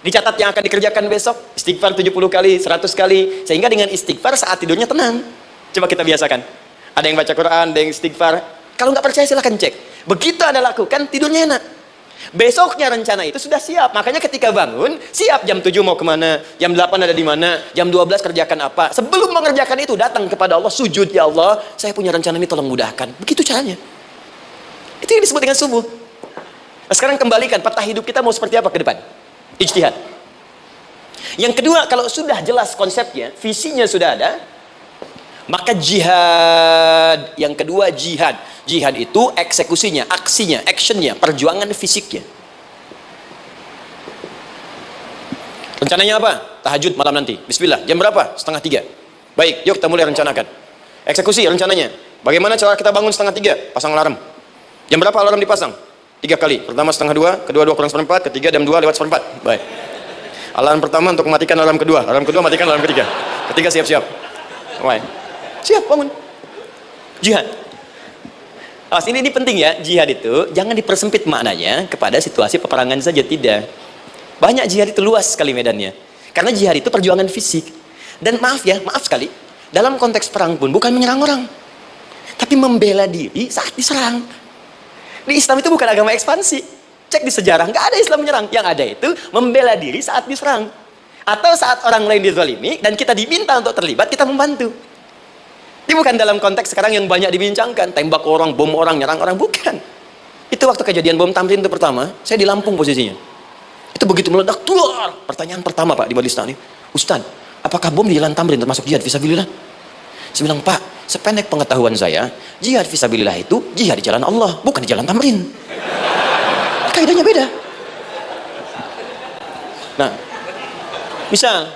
dicatat yang akan dikerjakan besok, istighfar 70 kali, 100 kali, sehingga dengan istighfar saat tidurnya tenang. Coba kita biasakan. Ada yang baca Quran, ada yang istighfar. Kalau nggak percaya silahkan cek. Begitu Anda lakukan, tidurnya enak. Besoknya rencana itu sudah siap. Makanya ketika bangun, siap jam 7 mau kemana, jam 8 ada di mana, jam 12 kerjakan apa. Sebelum mengerjakan itu, datang kepada Allah, sujud, ya Allah, saya punya rencana ini, tolong mudahkan. Begitu caranya. Itu yang disebut dengan subuh. Nah, sekarang kembalikan, peta hidup kita mau seperti apa ke depan? Ijtihad. Yang kedua, kalau sudah jelas konsepnya, visinya sudah ada, maka jihad. Yang kedua, jihad. Jihad itu eksekusinya, aksinya, actionnya, perjuangan fisiknya. Rencananya apa? Tahajud malam nanti. Bismillah. Jam berapa? 2:30. Baik, yuk kita mulai rencanakan. Eksekusi rencananya. Bagaimana cara kita bangun 2:30? Pasang alarm. Jam berapa alarm dipasang? 3 kali. Pertama 1:30, kedua 2 kurang seperempat, ketiga jam 2 lewat seperempat. Baik. Alarm pertama untuk mematikan alarm kedua. Alarm kedua matikan alarm ketiga. Ketiga siap-siap. Baik. Siap, bangun. Jihad. Ini penting ya, jihad itu jangan dipersempit maknanya kepada situasi peperangan saja, tidak. Banyak jihad itu luas sekali medannya. Karena jihad itu perjuangan fisik. Dan maaf sekali, dalam konteks perang pun bukan menyerang orang, tapi membela diri saat diserang. Di Islam itu bukan agama ekspansi. Cek di sejarah, nggak ada Islam menyerang. Yang ada itu membela diri saat diserang. Atau saat orang lain dizalimi dan kita diminta untuk terlibat, kita membantu. Ini bukan dalam konteks sekarang yang banyak dibincangkan, tembak orang, bom orang, nyerang orang, bukan. Itu waktu kejadian bom Tamrin itu pertama, saya di Lampung posisinya. Itu begitu meledak, tuar. Pertanyaan pertama Pak di majelis taklim, Ustaz, apakah bom di jalan Tamrin termasuk jihad fisabilillah? Saya bilang, Pak, sependek pengetahuan saya, jihad fisabilillah itu jihad di jalan Allah, bukan di jalan Tamrin. Kaidahnya beda. Nah, misal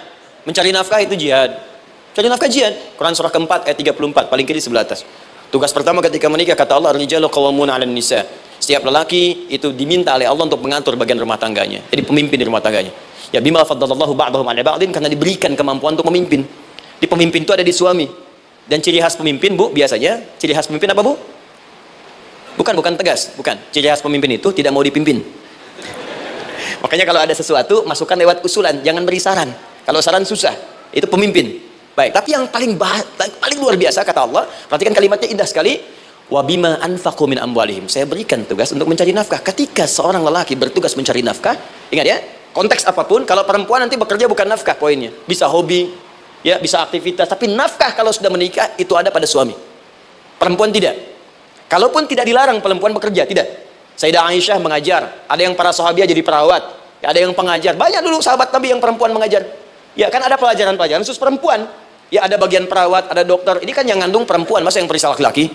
mencari nafkah itu jihad. Cari nafkah jihad. Quran surah keempat ayat 34, paling kiri sebelah atas. Tugas pertama ketika menikah, kata Allah, ar-rijalu qawwamuna 'alan nisa. Setiap lelaki itu diminta oleh Allah untuk mengatur bagian rumah tangganya. Jadi pemimpin di rumah tangganya. Ya bima faddalallahu ba'dahum 'ala ba'din, karena diberikan kemampuan untuk memimpin. Di pemimpin itu ada di suami. Dan ciri khas pemimpin, Bu, biasanya ciri khas pemimpin apa, Bu? Bukan tegas, bukan. Ciri khas pemimpin itu tidak mau dipimpin. Makanya kalau ada sesuatu, masukkan lewat usulan, jangan beri saran. Kalau saran susah, itu pemimpin. Baik, tapi yang paling luar biasa kata Allah, perhatikan kalimatnya indah sekali. Wa bima anfaqu min amwalihim. Saya berikan tugas untuk mencari nafkah. Ketika seorang lelaki bertugas mencari nafkah, ingat ya, konteks apapun, kalau perempuan nanti bekerja bukan nafkah poinnya. Bisa hobi, ya, bisa aktivitas, tapi nafkah kalau sudah menikah itu ada pada suami. Perempuan tidak. Kalaupun tidak dilarang perempuan bekerja, tidak. Sayyidah Aisyah mengajar, ada yang para sahabiah jadi perawat, ada yang pengajar. Banyak dulu sahabat Nabi yang perempuan mengajar. Ya kan ada pelajaran-pelajaran khusus perempuan. Ya ada bagian perawat, ada dokter. Ini kan yang ngandung perempuan, masa yang perisa laki-laki?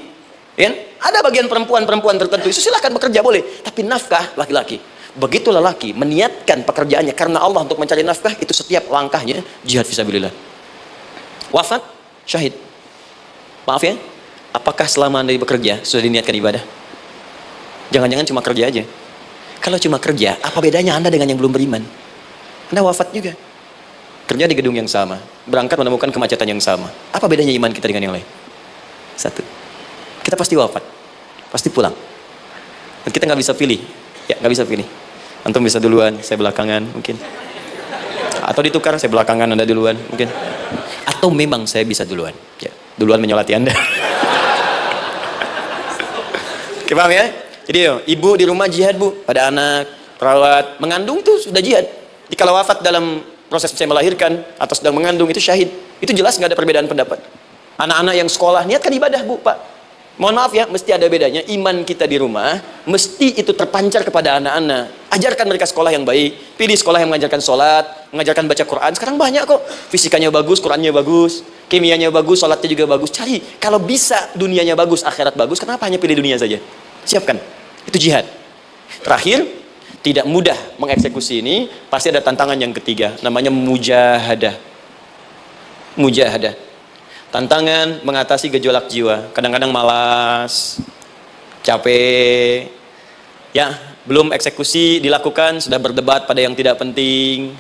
Ya, ada bagian perempuan tertentu. Itu silahkan bekerja boleh. Tapi nafkah laki-laki. Begitu lelaki meniatkan pekerjaannya karena Allah untuk mencari nafkah, itu setiap langkahnya jihad fisabilillah. Wafat, syahid. Maaf ya, apakah selama Anda bekerja sudah diniatkan ibadah? Jangan-jangan cuma kerja aja. Kalau cuma kerja, apa bedanya Anda dengan yang belum beriman? Anda wafat juga. Kerja di gedung yang sama, berangkat menemukan kemacetan yang sama. Apa bedanya iman kita dengan yang lain? Satu, kita pasti wafat, pasti pulang. Dan kita nggak bisa pilih, ya nggak bisa pilih. Antum bisa duluan, saya belakangan mungkin. Atau ditukar, saya belakangan, Anda duluan mungkin. Atau memang saya bisa duluan, ya duluan menyolati Anda. Oke, paham ya? Jadi ibu di rumah jihad, Bu, pada anak, perawat, mengandung itu sudah jihad. Jadi kalau wafat dalam proses saya melahirkan atau sedang mengandung itu syahid. Itu jelas nggak ada perbedaan pendapat. Anak-anak yang sekolah niatkan ibadah, Bu, Pak. Mohon maaf ya, mesti ada bedanya. Iman kita di rumah mesti itu terpancar kepada anak-anak. Ajarkan mereka sekolah yang baik. Pilih sekolah yang mengajarkan sholat, mengajarkan baca Quran. Sekarang banyak kok. Fisikanya bagus, Qurannya bagus, kimianya bagus, sholatnya juga bagus. Cari. Kalau bisa dunianya bagus, akhirat bagus, kenapa hanya pilih dunia saja? Siapkan. Itu jihad. Terakhir, tidak mudah mengeksekusi ini, pasti ada tantangan yang ketiga, namanya mujahadah. Mujahadah. Tantangan mengatasi gejolak jiwa. Kadang-kadang malas, capek, ya, belum eksekusi dilakukan, sudah berdebat pada yang tidak penting,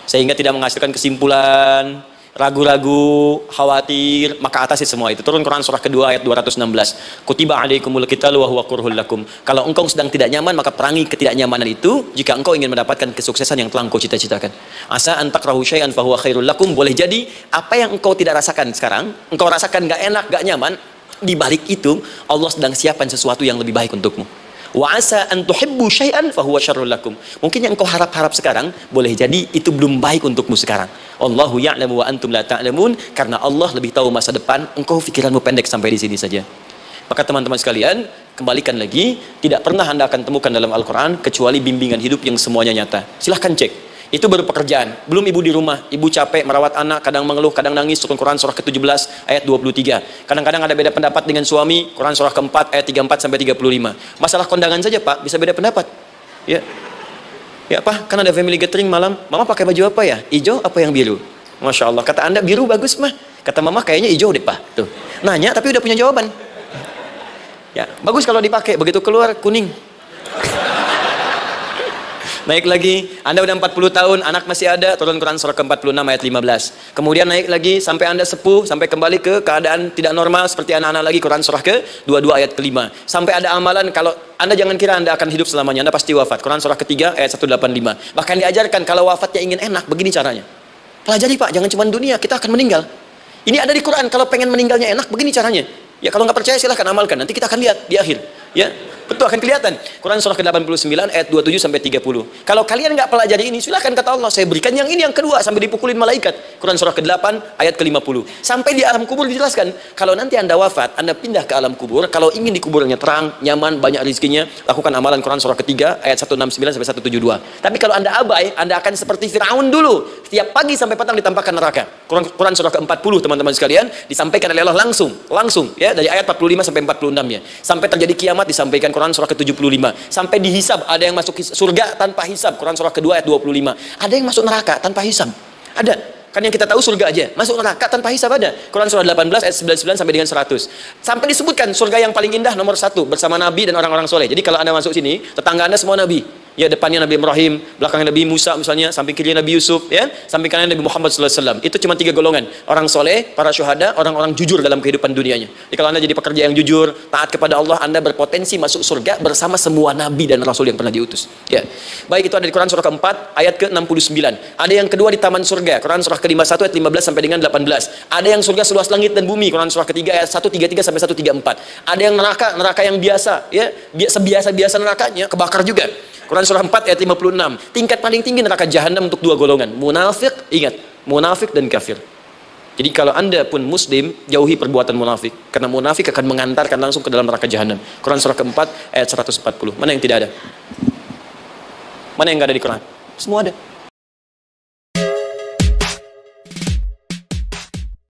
sehingga tidak menghasilkan kesimpulan, ragu-ragu, khawatir, maka atasi semua itu. Turun Quran surah kedua ayat 216. Kutiba alaikumul qitalu wa huwa kurhul lakum. Kalau engkau sedang tidak nyaman, maka perangi ketidaknyamanan itu jika engkau ingin mendapatkan kesuksesan yang telah engkau cita-citakan. Asa an takrahu syai'an fa huwa khairul lakum. Boleh jadi apa yang engkau tidak rasakan sekarang, engkau rasakan gak enak, gak nyaman, di balik itu Allah sedang siapkan sesuatu yang lebih baik untukmu. Wa asa an tuhibbu syai'an fa huwa syarrul lakum. Mungkin yang engkau harap-harap sekarang boleh jadi itu belum baik untukmu sekarang. Allahu ya'lamu wa antum la ta'lamun, karena Allah lebih tahu masa depan, engkau pikiranmu pendek sampai di sini saja. Maka teman-teman sekalian, kembalikan lagi, tidak pernah Anda akan temukan dalam Al-Qur'an kecuali bimbingan hidup yang semuanya nyata. Silahkan cek. Itu baru pekerjaan. Belum ibu di rumah, ibu capek merawat anak, kadang mengeluh, kadang nangis. Turun Quran surah ke-17 ayat 23. Kadang-kadang ada beda pendapat dengan suami. Quran surah ke-4 ayat 34 sampai 35. Masalah kondangan saja, Pak, bisa beda pendapat. Ya. Ya, Pak, kan ada family gathering malam. Mama pakai baju apa ya? Hijau apa yang biru? Masya Allah. Kata Anda biru bagus, Mah. Kata Mama kayaknya hijau deh, Pak. Tuh. Nanya tapi udah punya jawaban. Ya, bagus kalau dipakai. Begitu keluar kuning. Naik lagi, Anda udah 40 tahun, anak masih ada, turun Quran surah ke-46 ayat 15. Kemudian naik lagi, sampai Anda sepuh, sampai kembali ke keadaan tidak normal, seperti anak-anak lagi, Quran surah ke-22 ayat ke-5. Sampai ada amalan, kalau Anda jangan kira Anda akan hidup selamanya, Anda pasti wafat. Quran surah ke-3 ayat 185. Bahkan diajarkan, kalau wafatnya ingin enak, begini caranya. Pelajari, Pak, jangan cuma dunia, kita akan meninggal. Ini ada di Quran, kalau pengen meninggalnya enak, begini caranya. Ya kalau nggak percaya silahkan amalkan, nanti kita akan lihat di akhir. Ya, betul akan kelihatan. Quran surah ke-89 ayat 27 sampai 30. Kalau kalian nggak pelajari ini, silahkan kata Allah, saya berikan yang ini yang kedua sampai dipukulin malaikat. Quran surah ke-8 ayat ke-50. Sampai di alam kubur dijelaskan, kalau nanti Anda wafat, Anda pindah ke alam kubur, kalau ingin di kuburnya terang, nyaman, banyak rezekinya, lakukan amalan Quran surah ketiga ayat 169 sampai 172. Tapi kalau Anda abai, Anda akan seperti Firaun dulu. Setiap pagi sampai petang ditampakkan neraka. Quran surah ke-40 teman-teman sekalian disampaikan oleh Allah langsung ya dari ayat 45 sampai 46 ya. Sampai terjadi kiamat disampaikan Quran surah ke-75. Sampai dihisab, ada yang masuk surga tanpa hisab, Quran surah kedua ayat 25. Ada yang masuk neraka tanpa hisab. Ada. Kan yang kita tahu surga aja, masuk neraka tanpa hisab ada. Quran surah 18 ayat 99 sampai dengan 100. Sampai disebutkan surga yang paling indah nomor 1 bersama Nabi dan orang-orang soleh. Jadi kalau Anda masuk sini, tetangga Anda semua Nabi. Ya, depannya Nabi Ibrahim, belakangnya Nabi Musa misalnya, samping kiri Nabi Yusuf, ya, samping kanan Nabi Muhammad SAW. Itu cuma 3 golongan: orang soleh, para syuhada, orang-orang jujur dalam kehidupan dunianya. Jadi kalau Anda jadi pekerja yang jujur, taat kepada Allah, Anda berpotensi masuk surga bersama semua Nabi dan Rasul yang pernah diutus. Ya, baik itu ada di Quran surah keempat ayat ke-69. Ada yang kedua di taman surga, Quran surah ke-51 ayat 15 sampai dengan 18. Ada yang surga seluas langit dan bumi, Quran surah ketiga ayat 133 sampai 134. Ada yang neraka yang biasa, ya, sebiasa-biasa nerakanya kebakar juga. Quran surah 4 ayat 56. Tingkat paling tinggi neraka jahanam untuk 2 golongan. Munafik, ingat, munafik dan kafir. Jadi kalau Anda pun muslim, jauhi perbuatan munafik. Karena munafik akan mengantarkan langsung ke dalam neraka jahanam. Quran surah keempat ayat 140. Mana yang tidak ada? Mana yang nggak ada di Quran? Semua ada.